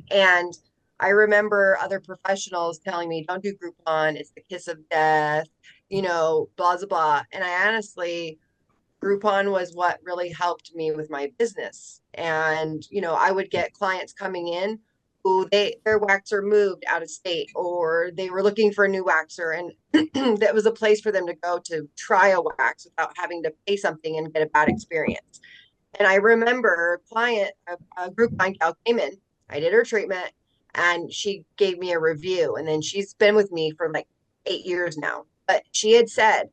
And I remember other professionals telling me, don't do Groupon, it's the kiss of death, blah, blah, blah. And I honestly, Groupon was what really helped me with my business. And, I would get clients coming in who their waxer moved out of state or they were looking for a new waxer and that was a place for them to go to try a wax without having to pay something and get a bad experience. And I remember a Groupon gal came in, I did her treatment, and she gave me a review. And then she's been with me for like 8 years now. But she had said,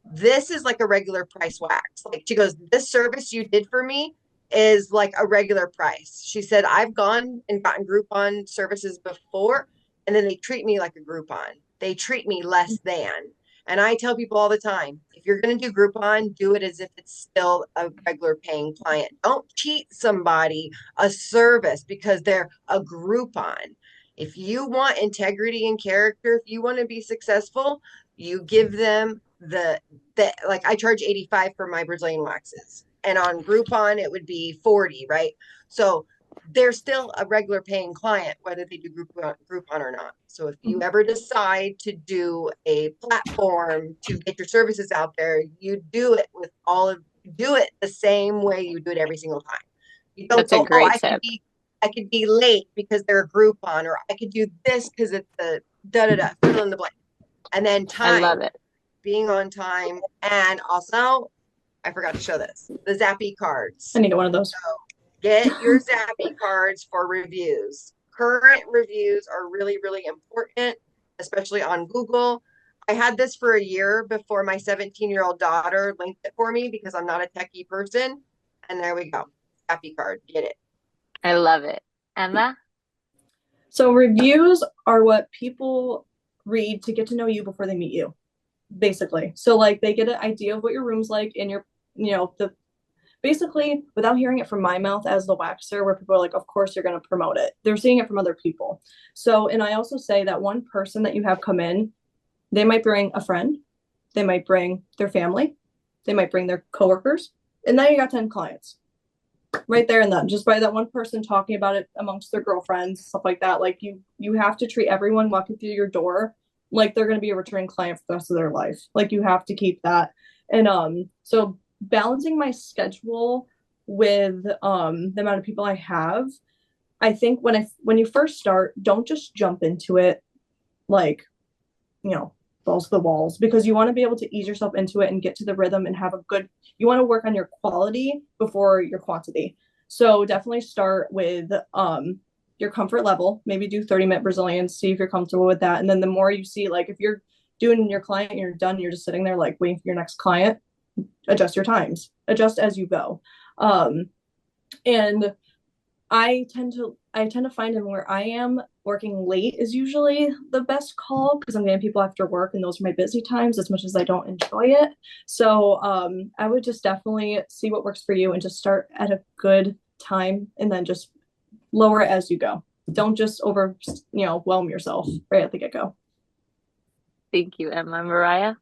this is like a regular price wax. Like she goes, this service you did for me is like a regular price. She said, I've gone and gotten Groupon services before, and then they treat me like a Groupon. They treat me less than. And I tell people all the time, if you're going to do Groupon, do it as if it's still a regular paying client. Don't cheat somebody a service because they're a Groupon. If you want integrity and character, if you want to be successful, you give them like I charge 85 for my Brazilian waxes. And on Groupon it would be 40, right? So they're still a regular paying client, whether they do Groupon or not. So if you ever decide to do a platform to get your services out there, you do it do it the same way you do it every single time. You don't That's a go, oh, great tip. I could be late because they're a Groupon, or I could do this because it's the da da da, fill in the blank. And then I love time, it. being on time, and also I forgot to show this, the Zappy I cards. need one of those. So get your Zappy cards for reviews. Current reviews are really, really important, especially on Google. I had this for a year before my 17-year-old daughter linked it for me because I'm not a techie person. And there we go. Zappy card. Get it. I love it. Emma? So reviews are what people read to get to know you before they meet you, basically. So like they get an idea of what your room's like and the basically without hearing it from my mouth as the waxer, where people are like, of course you're going to promote it. They're seeing it from other people. So, and I also say that one person that you have come in, they might bring a friend, they might bring their family, they might bring their coworkers, and now you got 10 clients right there and then, just by that one person talking about it amongst their girlfriends, stuff like that. Like you have to treat everyone walking through your door like they're going to be a returning client for the rest of their life. Like you have to keep that. And so balancing my schedule with the amount of people I have, I think when you first start, don't just jump into it like, balls to the walls, because you want to be able to ease yourself into it and get to the rhythm and have you want to work on your quality before your quantity. So definitely start with your comfort level, maybe do 30-minute Brazilians, see if you're comfortable with that. And then the more you see, like if you're doing your client and you're done, you're just sitting there like waiting for your next client, adjust your times, adjust as you go. And I tend to find in where I am, working late is usually the best call because I'm getting people after work and those are my busy times as much as I don't enjoy it. So I would just definitely see what works for you and just start at a good time and then just lower it as you go. Don't just whelm yourself right at the get-go. Thank you, Emma. Mariah?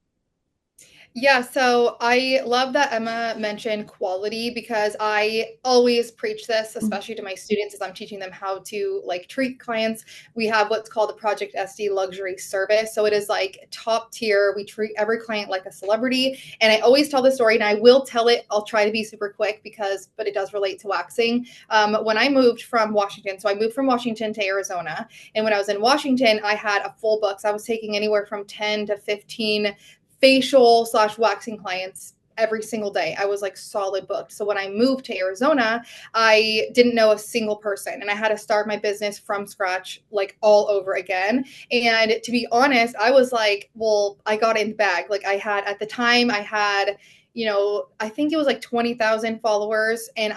Yeah, so I love that Emma mentioned quality because I always preach this, especially to my students as I'm teaching them how to like treat clients. We have what's called the Project SD luxury service. So it is like top tier. We treat every client like a celebrity. And I always tell the story and I will tell it. I'll try to be super quick but it does relate to waxing. When I moved from Washington, so I moved from Washington to Arizona. And when I was in Washington, I had a full book. So I was taking anywhere from 10 to 15 facial / waxing clients every single day. I was like solid booked. So when I moved to Arizona, I didn't know a single person and I had to start my business from scratch, like all over again. And to be honest, I was like, well, I got in the bag. Like at the time I had I think it was like 20,000 followers. And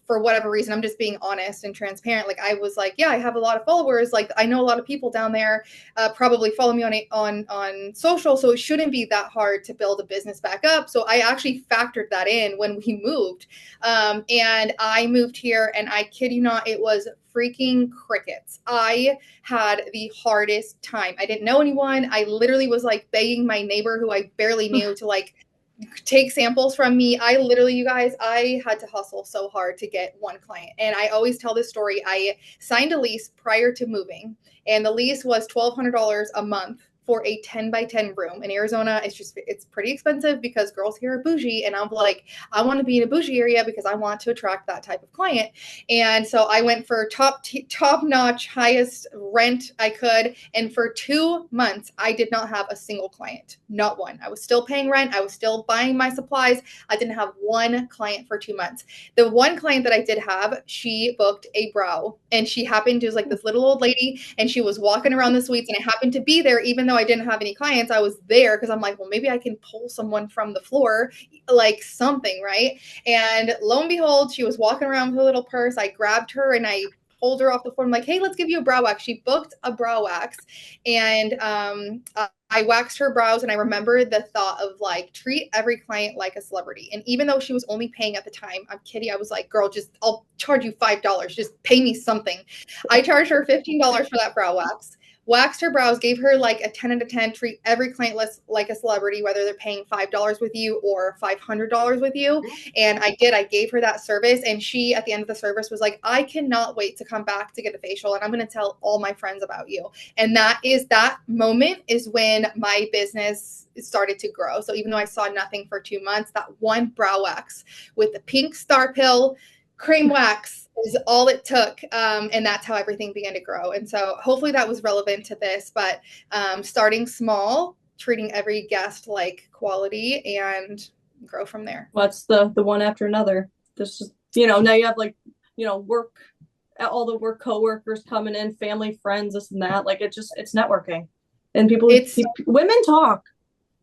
for whatever reason, I'm just being honest and transparent. Like I was like, yeah, I have a lot of followers. Like I know a lot of people down there probably follow me on social. So it shouldn't be that hard to build a business back up. So I actually factored that in when we moved. And I moved here, and I kid you not, it was freaking crickets. I had the hardest time. I didn't know anyone. I literally was like begging my neighbor who I barely knew to like take samples from me. I literally, you guys, I had to hustle so hard to get one client. And I always tell this story. I signed a lease prior to moving, and the lease was $1,200 a month for a 10 by 10 room. In Arizona, it's pretty expensive because girls here are bougie. And I'm like, I want to be in a bougie area because I want to attract that type of client. And so I went for top notch, highest rent I could. And for 2 months, I did not have a single client, not one. I was still paying rent. I was still buying my supplies. I didn't have one client for 2 months. The one client that I did have, she booked a brow, and she happened to was like this little old lady, and she was walking around the suites, and I happened to be there. Even though I didn't have any clients, I was there because I'm like, well, maybe I can pull someone from the floor, like something, right? And lo and behold, she was walking around with her little purse. I grabbed her and I pulled her off the floor. I'm like, hey, let's give you a brow wax. She booked a brow wax, and I waxed her brows. And I remember the thought of like, treat every client like a celebrity. And even though she was only paying at the time, I'm kidding. I was like, girl, I'll charge you $5. Just pay me something. I charged her $15 for that brow wax. Waxed her brows, gave her like a 10 out of 10, treat every client like a celebrity, whether they're paying $5 with you or $500 with you. And I gave her that service. And she, at the end of the service, was like, I cannot wait to come back to get a facial. And I'm going to tell all my friends about you. And that moment is when my business started to grow. So even though I saw nothing for 2 months, that one brow wax with the pink Starpil cream wax is all it took. And that's how everything began to grow. And so hopefully that was relevant to this, but starting small, treating every guest like quality, and grow from there. What's the one after another? Just, now you have like, work, all the work coworkers coming in, family, friends, this and that. Like it's networking. And women talk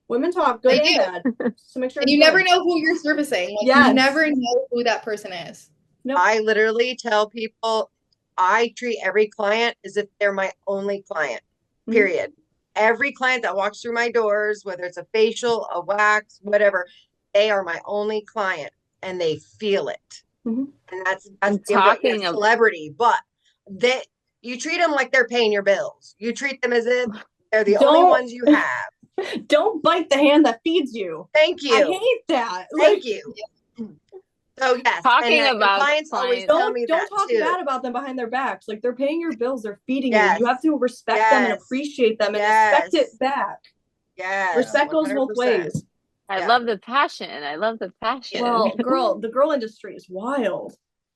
good and bad. So make sure and you never know who you're servicing. Like, yes. You never know who that person is. Nope. I literally tell people I treat every client as if they're my only client, period. Mm-hmm. Every client that walks through my doors, whether it's a facial, a wax, whatever, they are my only client, and they feel it. Mm-hmm. And that's talking a celebrity, but you treat them like they're paying your bills. You treat them as if they're the only ones you have. Don't bite the hand that feeds you. Thank you. I hate that. Thank you. So yes, talking about clients always tell me don't talk bad about them behind their backs. Like they're paying your bills, they're feeding you. You have to respect them and appreciate them and expect it back. Yes, respect 100%. Goes both ways. I love the passion. Well, the girl industry is wild.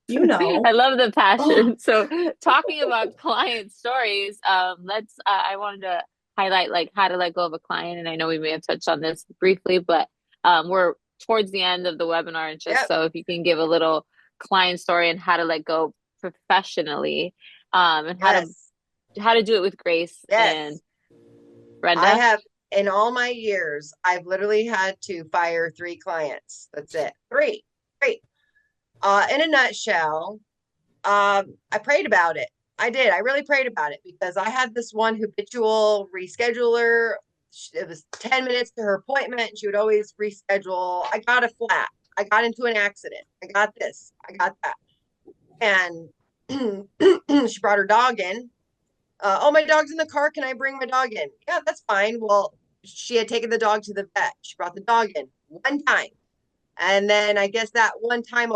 I love the passion. So talking about client stories, I wanted to highlight like how to let go of a client, and I know we may have touched on this briefly, but we're towards the end of the webinar, and just so if you can give a little client story and how to let go professionally, and how to do it with grace. And Brenda, I have, in all my years, I've literally had to fire 3 clients. That's it. 3. In a nutshell, I prayed about it. I did. I really prayed about it because I had this one habitual rescheduler. It was 10 minutes to her appointment. She would always reschedule. I got a flat. I got into an accident. I got this. I got that. And she brought her dog in. My dog's in the car. Can I bring my dog in? Yeah, that's fine. Well, she had taken the dog to the vet. She brought the dog in one time. And then I guess that one time,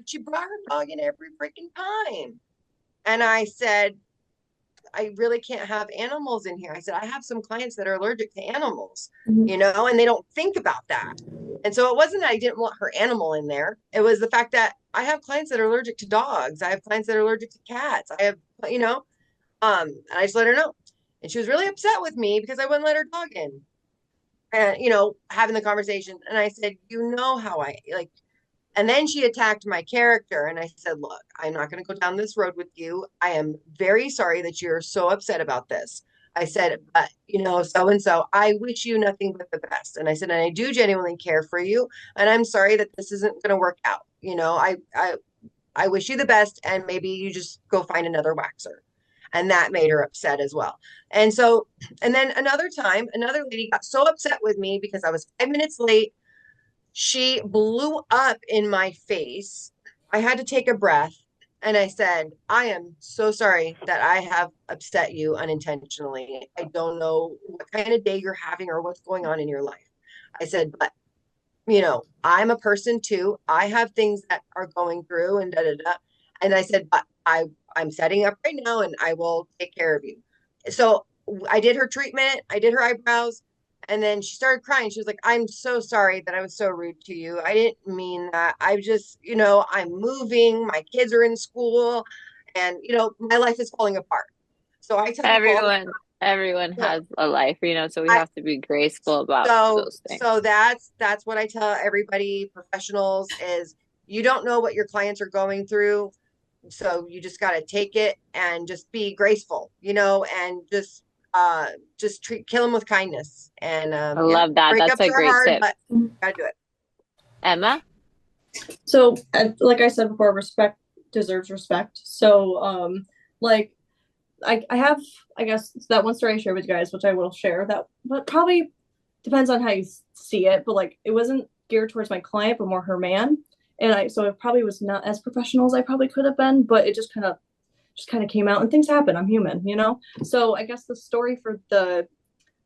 she brought her dog in every freaking time. And I said, I really can't have animals in here. I said, I have some clients that are allergic to animals, and they don't think about that. And so it wasn't that I didn't want her animal in there. It was the fact that I have clients that are allergic to dogs. I have clients that are allergic to cats. I have, and I just let her know. And she was really upset with me because I wouldn't let her dog in. And, having the conversation. And I said, how I like. And then she attacked my character. And I said, look, I'm not going to go down this road with you. I am very sorry that you're so upset about this. I said, but so and so, I wish you nothing but the best. And I said, and I do genuinely care for you. And I'm sorry that this isn't going to work out. I wish you the best, and maybe you just go find another waxer. And that made her upset as well. And so, and then another time, another lady got so upset with me because I was 5 minutes late. She blew up in my face. I had to take a breath and I said, I am so sorry that I have upset you unintentionally. I don't know what kind of day you're having or what's going on in your life. I said, but I'm a person too. I have things that are going through and da da da. And I said, but I'm setting up right now and I will take care of you. So I did her treatment, I did her eyebrows, and then she started crying. She was like, I'm so sorry that I was so rude to you. I didn't mean that. I just, I'm moving, my kids are in school, and my life is falling apart. So I tell people all the Everyone time. has a life, so we I, have to be graceful about so those things. so that's what I tell everybody, professionals, is you don't know what your clients are going through. So you just got to take it and just be graceful, and just kill them with kindness. And I love that. That's breakups a are great hard, tip. but gotta do it. Emma? So, like I said before, respect deserves respect. So, like I have, I guess, that one story I shared with you guys, which I will share, that but probably depends on how you see it, but like it wasn't geared towards my client, but more her man. And so it probably was not as professional as I probably could have been, but it just kind of came out, and things happen. I'm human. So I guess the story for the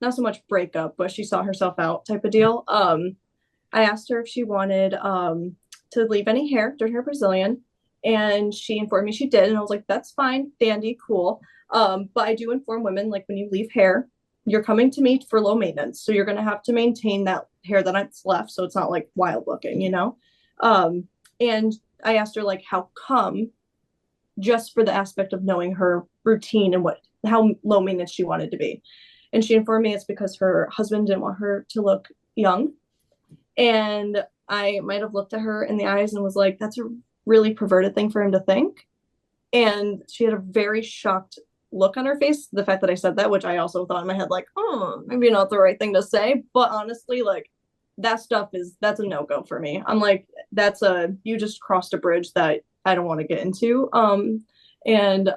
not so much breakup, but she saw herself out type of deal. I asked her if she wanted to leave any hair during her Brazilian, and she informed me she did, and I was like, that's fine, dandy, cool. But I do inform women, like, when you leave hair, you're coming to me for low maintenance, so you're going to have to maintain that hair that's left, so it's not like wild looking. And I asked her, like, how come, just for the aspect of knowing her routine and how low maintenance she wanted to be. And she informed me it's because her husband didn't want her to look young. And I might have looked at her in the eyes and was like, that's a really perverted thing for him to think. And she had a very shocked look on her face, the fact that I said that, which I also thought in my head, like, oh, maybe not the right thing to say. But honestly, like, that's a no-go for me. I'm like, you just crossed a bridge that I don't want to get into. And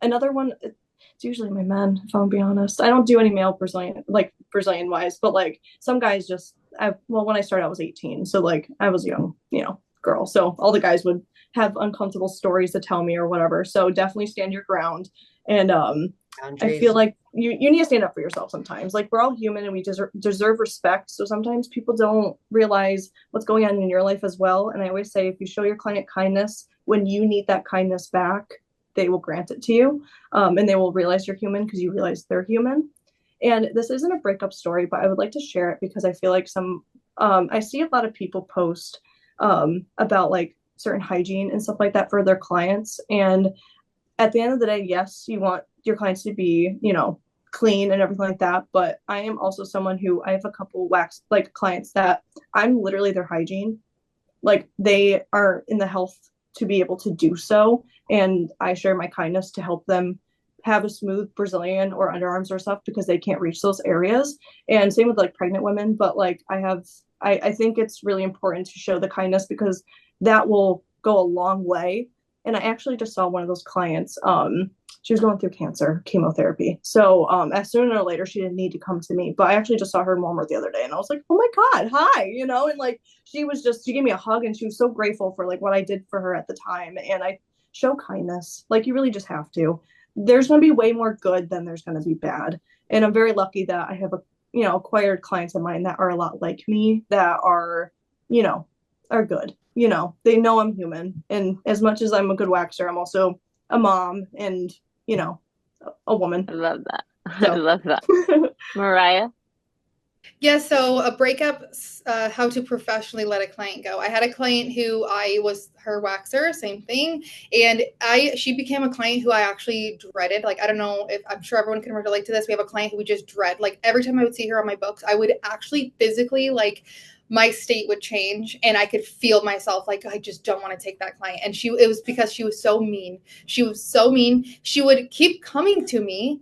another one, it's usually my men, if I'm being honest. I don't do any male Brazilian, like Brazilian wise, but like some guys when I started, I was 18. So like I was a young, girl. So all the guys would have uncomfortable stories to tell me or whatever. So definitely stand your ground. And I feel like you need to stand up for yourself sometimes. Like, we're all human and we deserve respect. So sometimes people don't realize what's going on in your life as well. And I always say, if you show your client kindness, when you need that kindness back, they will grant it to you. And they will realize you're human because you realize they're human. And this isn't a breakup story, but I would like to share it because I feel like I see a lot of people post about like certain hygiene and stuff like that for their clients. And at the end of the day, yes, you want your clients to be, clean and everything like that. But I am also someone who, I have a couple wax like clients that I'm literally their hygiene. Like, they are in the health to be able to do so. And I share my kindness to help them have a smooth Brazilian or underarms or stuff because they can't reach those areas. And same with like pregnant women. But like I think it's really important to show the kindness because that will go a long way. And I actually just saw one of those clients. She was going through cancer, chemotherapy. So as sooner or later, she didn't need to come to me. But I actually just saw her in Walmart the other day, and I was like, "Oh my God, hi!" And like she gave me a hug, and she was so grateful for like what I did for her at the time. And I show kindness, like you really just have to. There's going to be way more good than there's going to be bad. And I'm very lucky that I have acquired clients of mine that are a lot like me, that are good. They know I'm human. And as much as I'm a good waxer, I'm also a mom and, a woman. I love that. So. I love that. Mariah? Yeah, so a breakup, how to professionally let a client go. I had a client who I was her waxer, same thing. And she became a client who I actually dreaded. Like, I don't know if I'm sure everyone can relate to this. We have a client who we just dread. Like, every time I would see her on my books, I would actually physically, like, my state would change and I could feel myself like, I just don't want to take that client. And it was because she was so mean. She was so mean. She would keep coming to me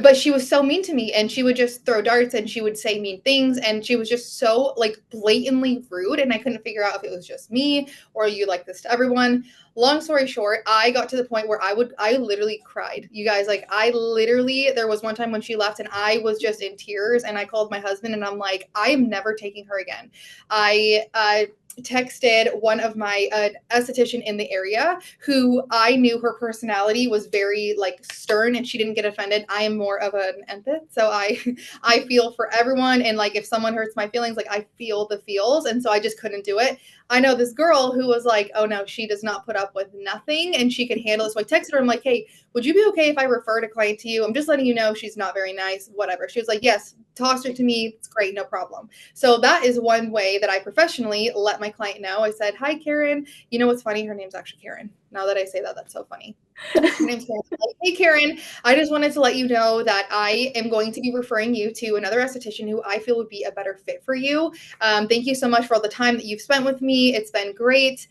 but she was so mean to me, and she would just throw darts and she would say mean things, and she was just so like blatantly rude, and I couldn't figure out if it was just me or you like this to everyone. Long story short, I got to the point where I literally cried, you guys. Like, I literally, there was one time when she left and I was just in tears, and I called my husband and I'm like, I am never taking her again. I texted one of my esthetician in the area, who I knew her personality was very like stern and she didn't get offended. I am more of an empath, so I feel for everyone, and like if someone hurts my feelings, like I feel the feels, and so I just couldn't do it. I know this girl who was like, oh no, she does not put up with nothing and she can handle it. So I texted her, I'm like, hey, would you be okay if I referred a client to you? I'm just letting you know she's not very nice, whatever. She was like, yes, toss her to me, it's great, no problem. So that is one way that I professionally let my client know. I said, hi, Karen. You know what's funny? Her name's actually Karen. Now that I say that, that's so funny. Her name's Karen. Like, hey, Karen, I just wanted to let you know that I am going to be referring you to another esthetician who I feel would be a better fit for you. Thank you so much for all the time that you've spent with me. It's been great.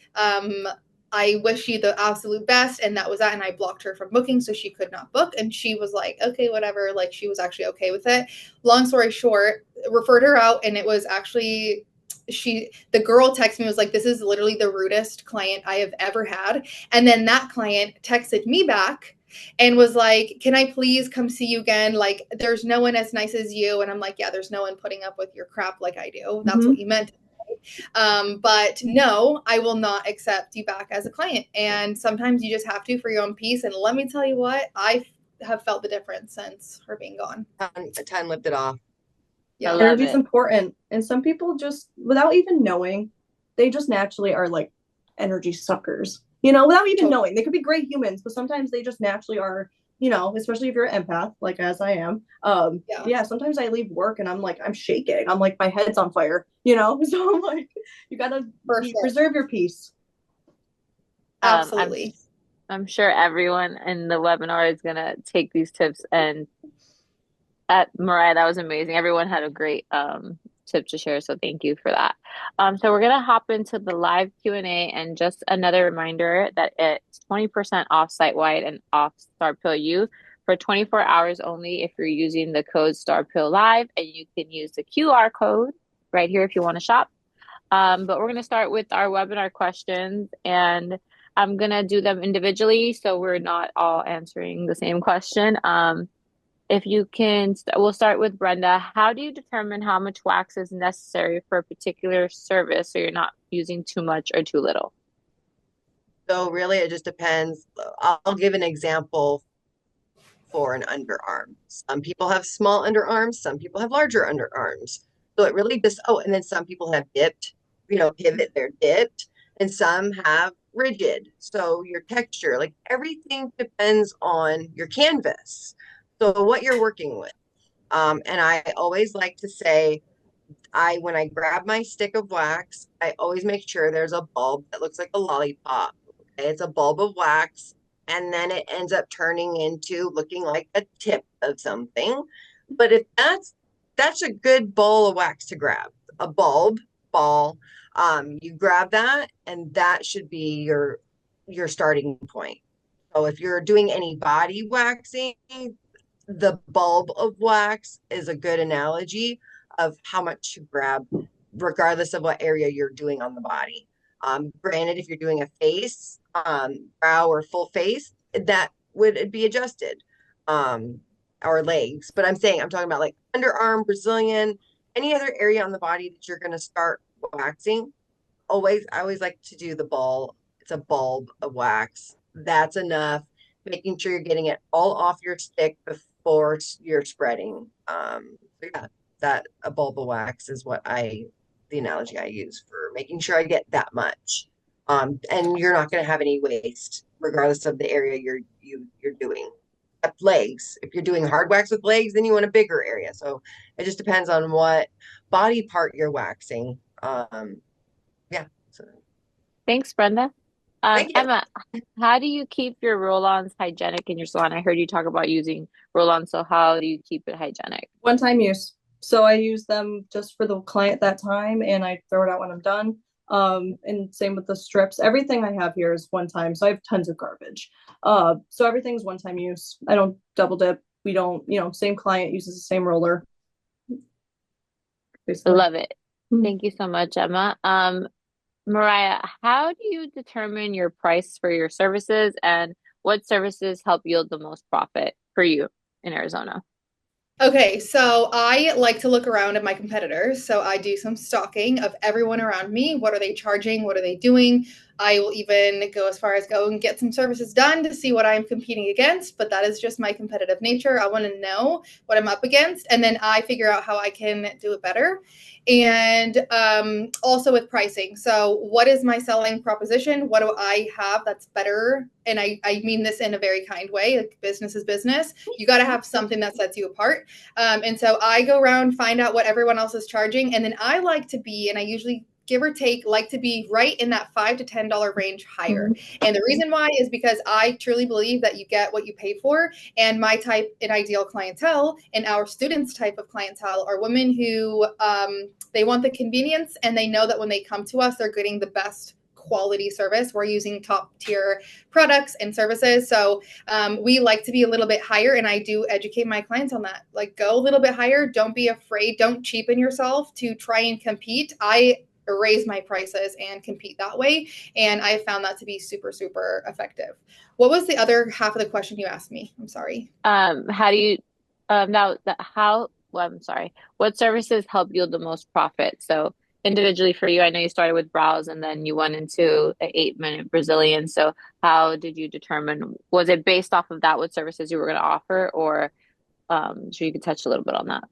I wish you the absolute best. And that was that. And I blocked her from booking, so she could not book. And she was like, okay, whatever. Like, she was actually okay with it. Long story short, referred her out, and it was actually the girl texted me, was like, this is literally the rudest client I have ever had. And then that client texted me back and was like, can I please come see you again? Like, there's no one as nice as you. And I'm like, yeah, there's no one putting up with your crap like I do. That's what you meant. But no, I will not accept you back as a client. And sometimes you just have to, for your own peace. And let me tell you what, I have felt the difference since her being gone. A ton lifted off. I love Energy is it. important, and some people just, without even knowing, they just naturally are like energy suckers. Without even knowing, they could be great humans, but sometimes they just naturally are. Especially if you're an empath, like as I am. Yeah. Sometimes I leave work and I'm like, I'm shaking. I'm like, my head's on fire. So I'm like, you gotta preserve your peace. Absolutely. I'm sure everyone in the webinar is gonna take these tips, and Mariah, that was amazing. Everyone had a great tip to share, so thank you for that. So we're gonna hop into the live Q&A, and just another reminder that it's 20% off site-wide and off Starpil U for 24 hours only if you're using the code Starpil Live, and you can use the QR code right here if you want to shop. But we're gonna start with our webinar questions, and I'm gonna do them individually so we're not all answering the same question. If you can, we'll start with Brenda. How do you determine how much wax is necessary for a particular service so you're not using too much or too little? So really, it just depends. I'll give an example for an underarm. Some people have small underarms, some people have larger underarms. So it really just, oh, and then some people have dipped, pivot, they're dipped, and some have rigid. So your texture, like everything depends on your canvas. So what you're working with. And I always like to say, when I grab my stick of wax, I always make sure there's a bulb that looks like a lollipop. Okay? It's a bulb of wax, and then it ends up turning into looking like a tip of something. But if that's a good bowl of wax to grab, a bulb ball. You grab that, and that should be your starting point. So if you're doing any body waxing, the bulb of wax is a good analogy of how much to grab, regardless of what area you're doing on the body. Granted, if you're doing a face, brow, or full face, that would be adjusted, or legs. But I'm talking about like underarm, Brazilian, any other area on the body that you're going to start waxing. I always like to do the ball. It's a bulb of wax. That's enough. Making sure you're getting it all off your stick before you're spreading. So yeah, that a bulb of wax is the analogy I use for making sure I get that much. And you're not going to have any waste, regardless of the area you're doing. Legs. If you're doing hard wax with legs, then you want a bigger area. So it just depends on what body part you're waxing. Yeah. So Thanks, Brenda. thank you. Emma, how do you keep your roll-ons hygienic in your salon? I heard you talk about using roll-ons, so how do you keep it hygienic? One-time use. So I use them just for the client that time, and I throw it out when I'm done. And same with the strips. Everything I have here is one time. So I have tons of garbage. So everything's one-time use. I don't double dip. we don't, same client uses the same roller, I basically. love it. Thank you so much, Emma. Mariah, how do you determine your price for your services and what services help yield the most profit for you in Arizona? Okay, so I like to look around at my competitors. So I do some stalking of everyone around me. What are they charging? What are they doing? I will even go as far as go and get some services done to see what I'm competing against. But that is just my competitive nature. I want to know what I'm up against, and then I figure out how I can do it better. And also with pricing. So, what is my selling proposition? What do I have that's better? And I mean this in a very kind way. Like business is business. You got to have something that sets you apart. And so I go around, find out what everyone else is charging, and then I like to be, and I usually give or take like to be right in that $5 to $10 range higher. And the reason why is because I truly believe that you get what you pay for. And my type and ideal clientele and our students type of clientele are women who they want the convenience, and they know that when they come to us, they're getting the best quality service. We're using top tier products and services. So we like to be a little bit higher, and I do educate my clients on that. Like, go a little bit higher. Don't be afraid. Don't cheapen yourself to try and compete. I raise my prices and compete that way. And I found that to be super, super effective. What was the other half of the question you asked me? I'm sorry. How do you now that how well, I'm sorry. What services help yield the most profit? So individually for you, I know you started with brows and then you went into an 8 minute Brazilian. So how did you determine, was it based off of that what services you were going to offer, or sure you could touch a little bit on that?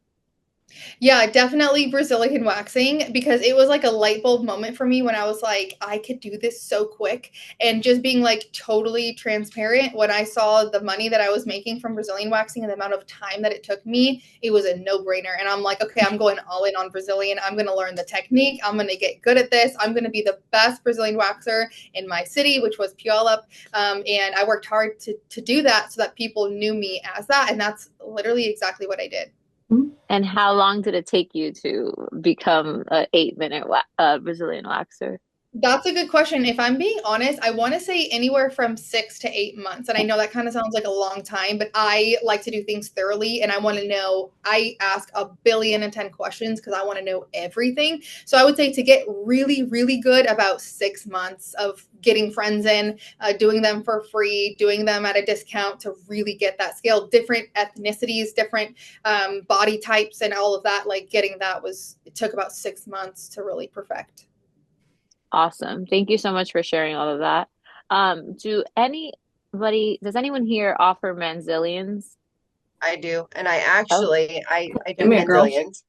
Yeah, definitely Brazilian waxing, because it was like a light bulb moment for me when I was like, I could do this so quick. And just being like totally transparent, when I saw the money that I was making from Brazilian waxing and the amount of time that it took me, it was a no-brainer. And I'm like, okay, I'm going all in on Brazilian. I'm going to learn the technique. I'm going to get good at this. I'm going to be the best Brazilian waxer in my city, which was Puyallup. And I worked hard to do that so that people knew me as that. And that's literally exactly what I did. And how long did it take you to become an 8 minute Brazilian waxer? That's a good question. If I'm being honest, I want to say anywhere from 6 to 8 months. And I know that kind of sounds like a long time, but I like to do things thoroughly, and I want to know. I ask a billion and 10 questions because I want to know everything. So I would say to get really, really good, about 6 months of getting friends in, doing them for free, doing them at a discount to really get that skill. Different ethnicities, different body types, and all of that. Like getting that it took about 6 months to really perfect. Awesome. Thank you so much for sharing all of that. Does anyone here offer manzilians? I do. And I Oh, actually, I Give do me a girl. manzillions.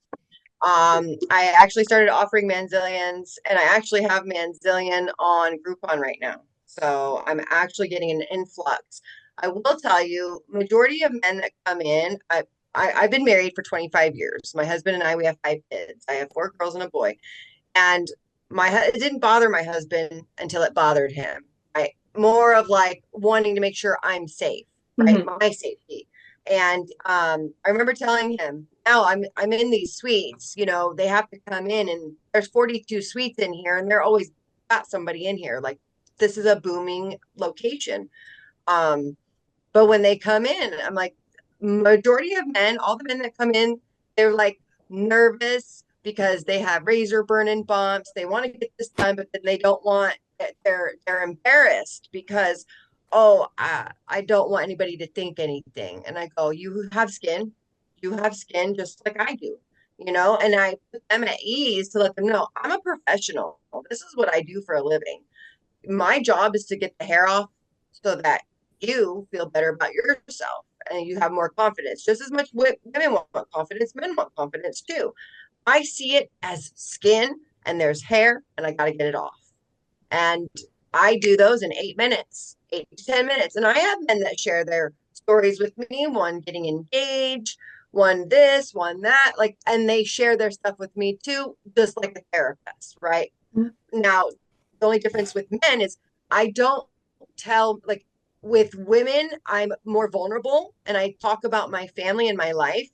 I actually started offering manzillions, and I actually have manzillion on Groupon right now. So I'm actually getting an influx. I will tell you, majority of men that come in, I've been married for 25 years. My husband and I, we have 5 kids. I have 4 girls and a boy. And it didn't bother my husband until it bothered him. Right? More of like wanting to make sure I'm safe, right? Mm-hmm. My safety. And I remember telling him, now I'm in these suites, they have to come in, and there's 42 suites in here, and they're always got somebody in here. Like, this is a booming location. Um, but when they come in, I'm like, majority of men, all the men that come in, they're like nervous because they have razor burning bumps. They want to get this done, but then they don't want. They're embarrassed because, oh, I don't want anybody to think anything. And I go, you have skin, just like I do, And I put them at ease to let them know I'm a professional. This is what I do for a living. My job is to get the hair off so that you feel better about yourself and you have more confidence. Just as much women want confidence, men want confidence too. I see it as skin, and there's hair, and I got to get it off. And I do those in 8 minutes, 8 to 10 minutes. And I have men that share their stories with me, one getting engaged, one this, one that, like, and they share their stuff with me too, just like a therapist, right? Now, the only difference with men is I don't tell, like, with women, I'm more vulnerable and I talk about my family and my life.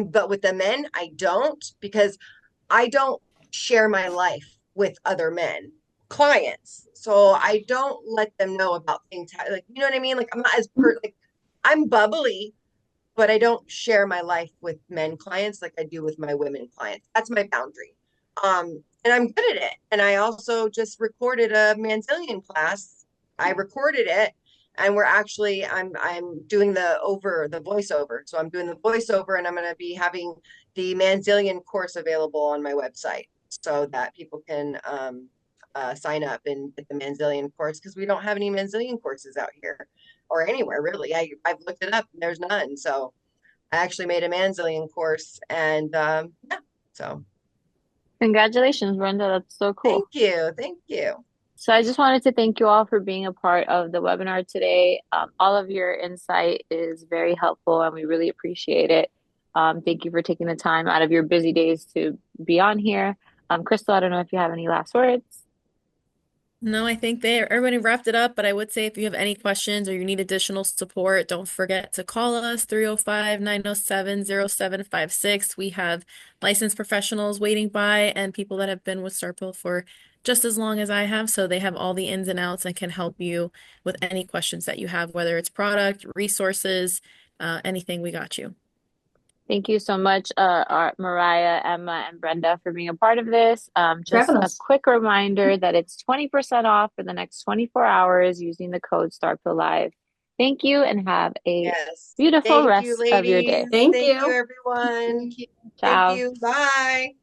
But with the men, I don't, because I don't share my life with other men, clients. So I don't let them know about things like, you know what I mean? Like, I'm not like, I'm bubbly, but I don't share my life with men clients like I do with my women clients. That's my boundary. And I'm good at it. And I also just recorded a Manzillion class. I recorded it, and I'm doing the voiceover. So I'm doing the voiceover, and I'm going to be having the Manzillion course available on my website so that people can sign up and get the Manzillion course, because we don't have any Manzillion courses out here or anywhere really. I've looked it up and there's none. So I actually made a Manzillion course, and yeah, so Congratulations, Brenda. That's so cool. thank you. Thank you. So I just wanted to thank you all for being a part of the webinar today. All of your insight is very helpful and we really appreciate it. Thank you for taking the time out of your busy days to be on here. Crystal, I don't know if you have any last words. No, I think everybody wrapped it up, but I would say if you have any questions or you need additional support, don't forget to call us 305-907-0756. We have licensed professionals waiting by and people that have been with Starpil for just as long as I have, so they have all the ins and outs and can help you with any questions that you have, whether it's product, resources, anything, we got you. Thank you so much, Mariah, Emma, and Brenda for being a part of this. Just Grabbing a us. quick reminder that it's 20% off for the next 24 hours using the code StarPillLive. Thank you and have a Yes. beautiful Thank you, rest of your day. ladies. Thank Thank you, you. everyone. Thank Ciao. you. Bye.